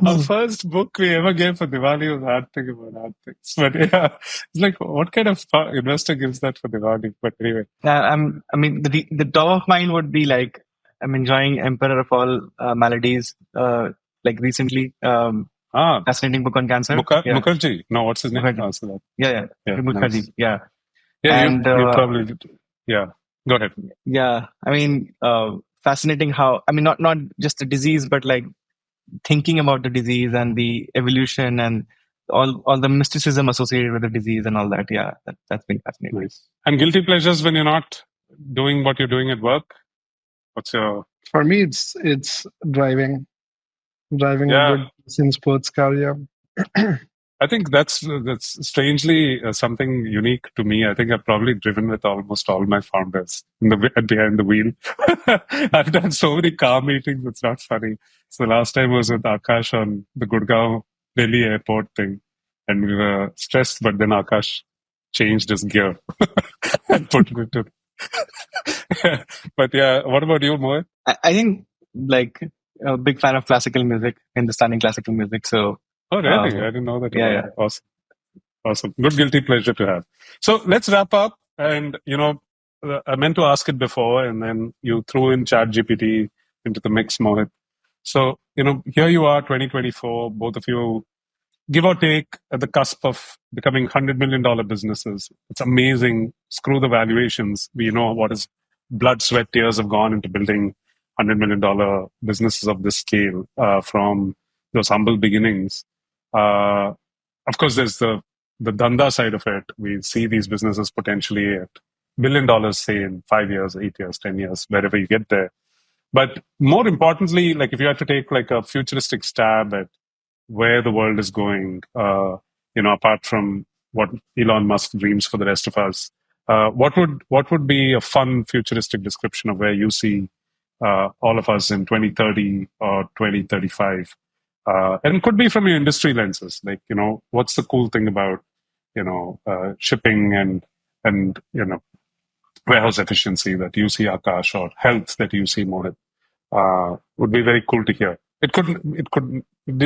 Our first book we ever gave for Diwali was Hard Thing About Hard Things. But yeah, it's like, what kind of investor gives that for Diwali? But anyway.
The top of mind would be like, I'm enjoying Emperor of All Maladies, like recently. Fascinating book on cancer.
Mukherjee. No, what's his name?
Mukherjee. Yeah. Mukherjee. Nice. Yeah.
Yeah, and, you probably did. Yeah. Go ahead.
Yeah. Fascinating how, not just the disease, but like thinking about the disease and the evolution and all the mysticism associated with the disease and all that. Yeah, that's been fascinating.
Nice. And guilty pleasures when you're not doing what you're doing at work? What's your...
For me, it's driving a good in sports car. Yeah.
I think that's strangely something unique to me. I think I've probably driven with almost all my founders behind the wheel. I've done so many car meetings. It's not funny. So the last time I was with Akash on the Gurgaon Delhi airport thing, and we were stressed. But then Akash changed his gear and put it into. But yeah, what about you, Mohit?
I think like a big fan of classical music, Hindustani classical music. So.
Oh, really? I didn't know that. Yeah. Awesome. Good guilty pleasure to have. So let's wrap up. And, I meant to ask it before, and then you threw in ChatGPT into the mix, Mohit. So, here you are, 2024, both of you, give or take, at the cusp of becoming $100 million businesses. It's amazing. Screw the valuations. We know what is blood, sweat, tears have gone into building $100 million businesses of this scale from those humble beginnings. Of course, there's the Danda side of it. We see these businesses potentially at $1 billion, say, in 5 years, 8 years, 10 years, wherever you get there. But more importantly, like if you had to take like a futuristic stab at where the world is going, apart from what Elon Musk dreams for the rest of us, what would be a fun futuristic description of where you see all of us in 2030 or 2035? And it could be from your industry lenses, like, what's the cool thing about, shipping and warehouse efficiency that you see, Akash, or health that you see, Mohit, would be very cool to hear. It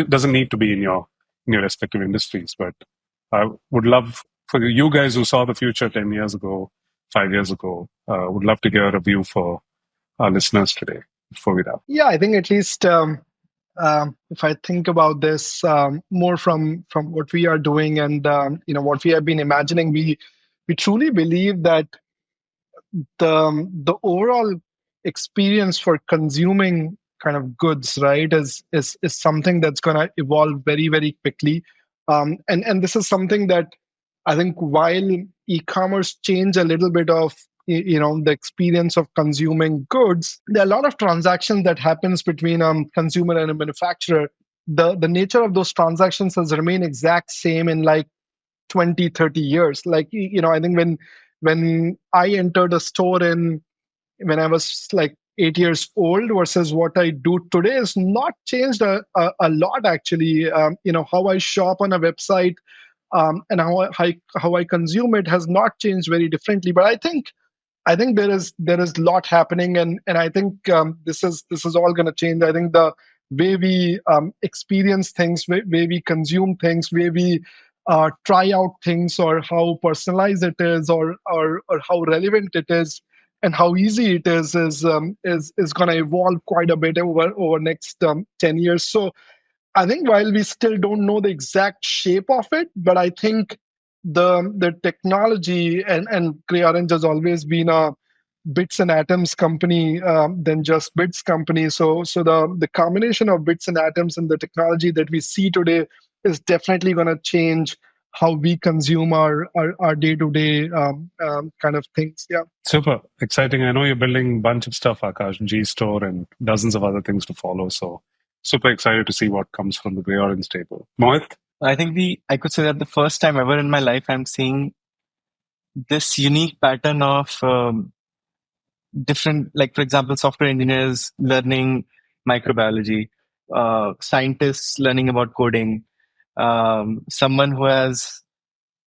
doesn't need to be in your respective industries, but I would love for you guys who saw the future 10 years ago, 5 years ago, would love to hear a view for our listeners today before we wrap.
Yeah, I think at least, if I think about this more from what we are doing and what we have been imagining, we truly believe that the overall experience for consuming kind of goods, right, is something that's going to evolve very, very quickly, and this is something that I think while e-commerce changed a little bit of the experience of consuming goods, there are a lot of transactions that happens between a consumer and a manufacturer the nature of those transactions has remained exact same in like 20, 30 years. Like, I think when I entered a store when I was like 8 years old versus what I do today is not changed a lot actually. How I shop on a website, and how I consume it has not changed very differently. But I think there is a lot happening, and I think this is all going to change. I think the way we experience things, way we consume things, way we try out things, or how personalized it is, or how relevant it is, and how easy it is going to evolve quite a bit over next 10 years. So I think while we still don't know the exact shape of it, but I think the technology, and GreyOrange has always been a bits and atoms company than just bits company. So the combination of bits and atoms and the technology that we see today is definitely going to change how we consume our day-to-day kind of things. Yeah.
Super exciting. I know you're building a bunch of stuff, Akash, G Store and dozens of other things to follow. So super excited to see what comes from the GreyOrange table. Mohit?
I think I could say that the first time ever in my life, I'm seeing this unique pattern of different, like, for example, software engineers learning microbiology, scientists learning about coding, someone who has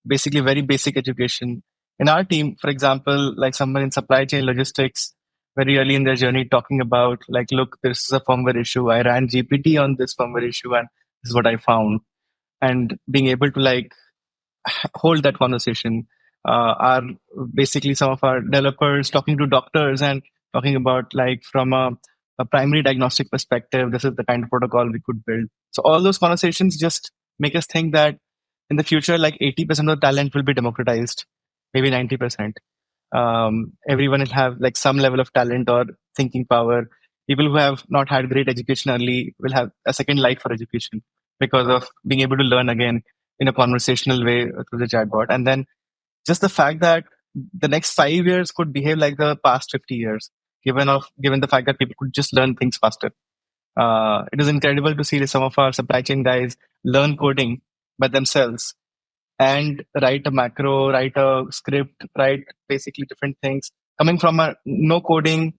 basically very basic education. In our team, for example, like someone in supply chain logistics, very early in their journey, talking about, like, look, this is a firmware issue. I ran GPT on this firmware issue, and this is what I found. And being able to, like, hold that conversation. Are basically some of our developers talking to doctors and talking about, like, from a primary diagnostic perspective, this is the kind of protocol we could build. So all those conversations just make us think that in the future, like, 80% of the talent will be democratized, maybe 90%. Everyone will have, like, some level of talent or thinking power. People who have not had great education early will have a second life for education because of being able to learn again in a conversational way through the chatbot. And then just the fact that the next 5 years could behave like the past 50 years, given the fact that people could just learn things faster. It is incredible to see some of our supply chain guys learn coding by themselves and write a macro, write a script, write basically different things, coming from a no coding,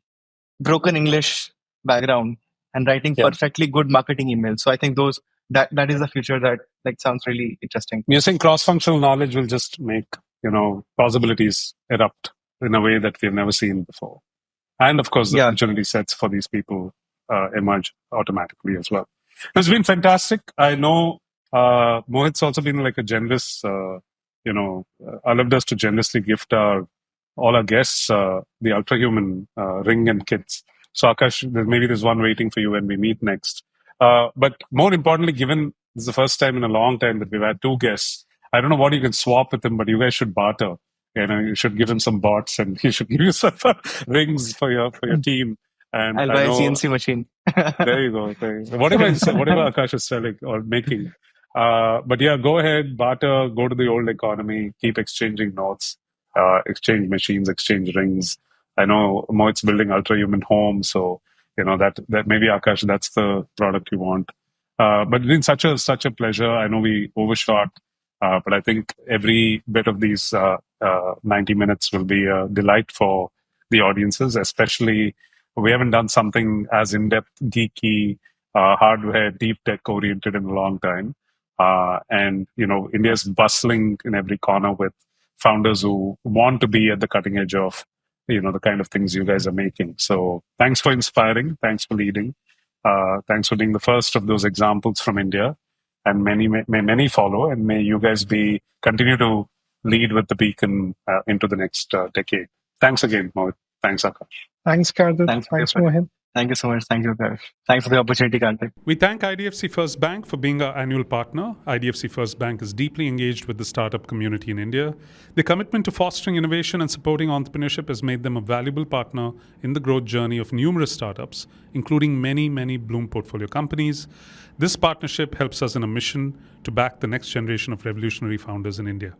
broken English background and writing perfectly good marketing emails. So I think that is the future that, like, sounds really interesting.
You're saying cross-functional knowledge will just make, possibilities erupt in a way that we've never seen before. And of course, the opportunity sets for these people emerge automatically as well. It's been fantastic. I know Mohit's also been like a generous, allowed us to generously gift all our guests the Ultrahuman ring and kits. So Akash, maybe there's one waiting for you when we meet next. But more importantly, given this is the first time in a long time that we've had two guests, I don't know what you can swap with him, but you guys should barter. You should give him some bots, and he should give you some rings for your team. And
I'll buy a CNC machine.
There you go. Whatever Akash is selling or making. But yeah, go ahead, barter, go to the old economy, keep exchanging notes, exchange machines, exchange rings. I know Mohit's building Ultrahuman home, so that maybe Akash, that's the product you want. But it's been such a pleasure. I know we overshot, but I think every bit of these 90 minutes will be a delight for the audiences, especially we haven't done something as in-depth, geeky, hardware, deep tech oriented in a long time. And India's bustling in every corner with founders who want to be at the cutting edge of the kind of things you guys are making. So thanks for inspiring, thanks for leading, thanks for being the first of those examples from India, and many follow, and may you guys continue to lead with the beacon into the next decade. Thanks again, Mohit. Thanks, Akash.
Thanks, Karthik. Thanks Mohit.
Thank you so much. Thank you, Akash. Thanks for the opportunity, Karthik.
We thank IDFC First Bank for being our annual partner. IDFC First Bank is deeply engaged with the startup community in India. Their commitment to fostering innovation and supporting entrepreneurship has made them a valuable partner in the growth journey of numerous startups, including many, many Blume portfolio companies. This partnership helps us in a mission to back the next generation of revolutionary founders in India.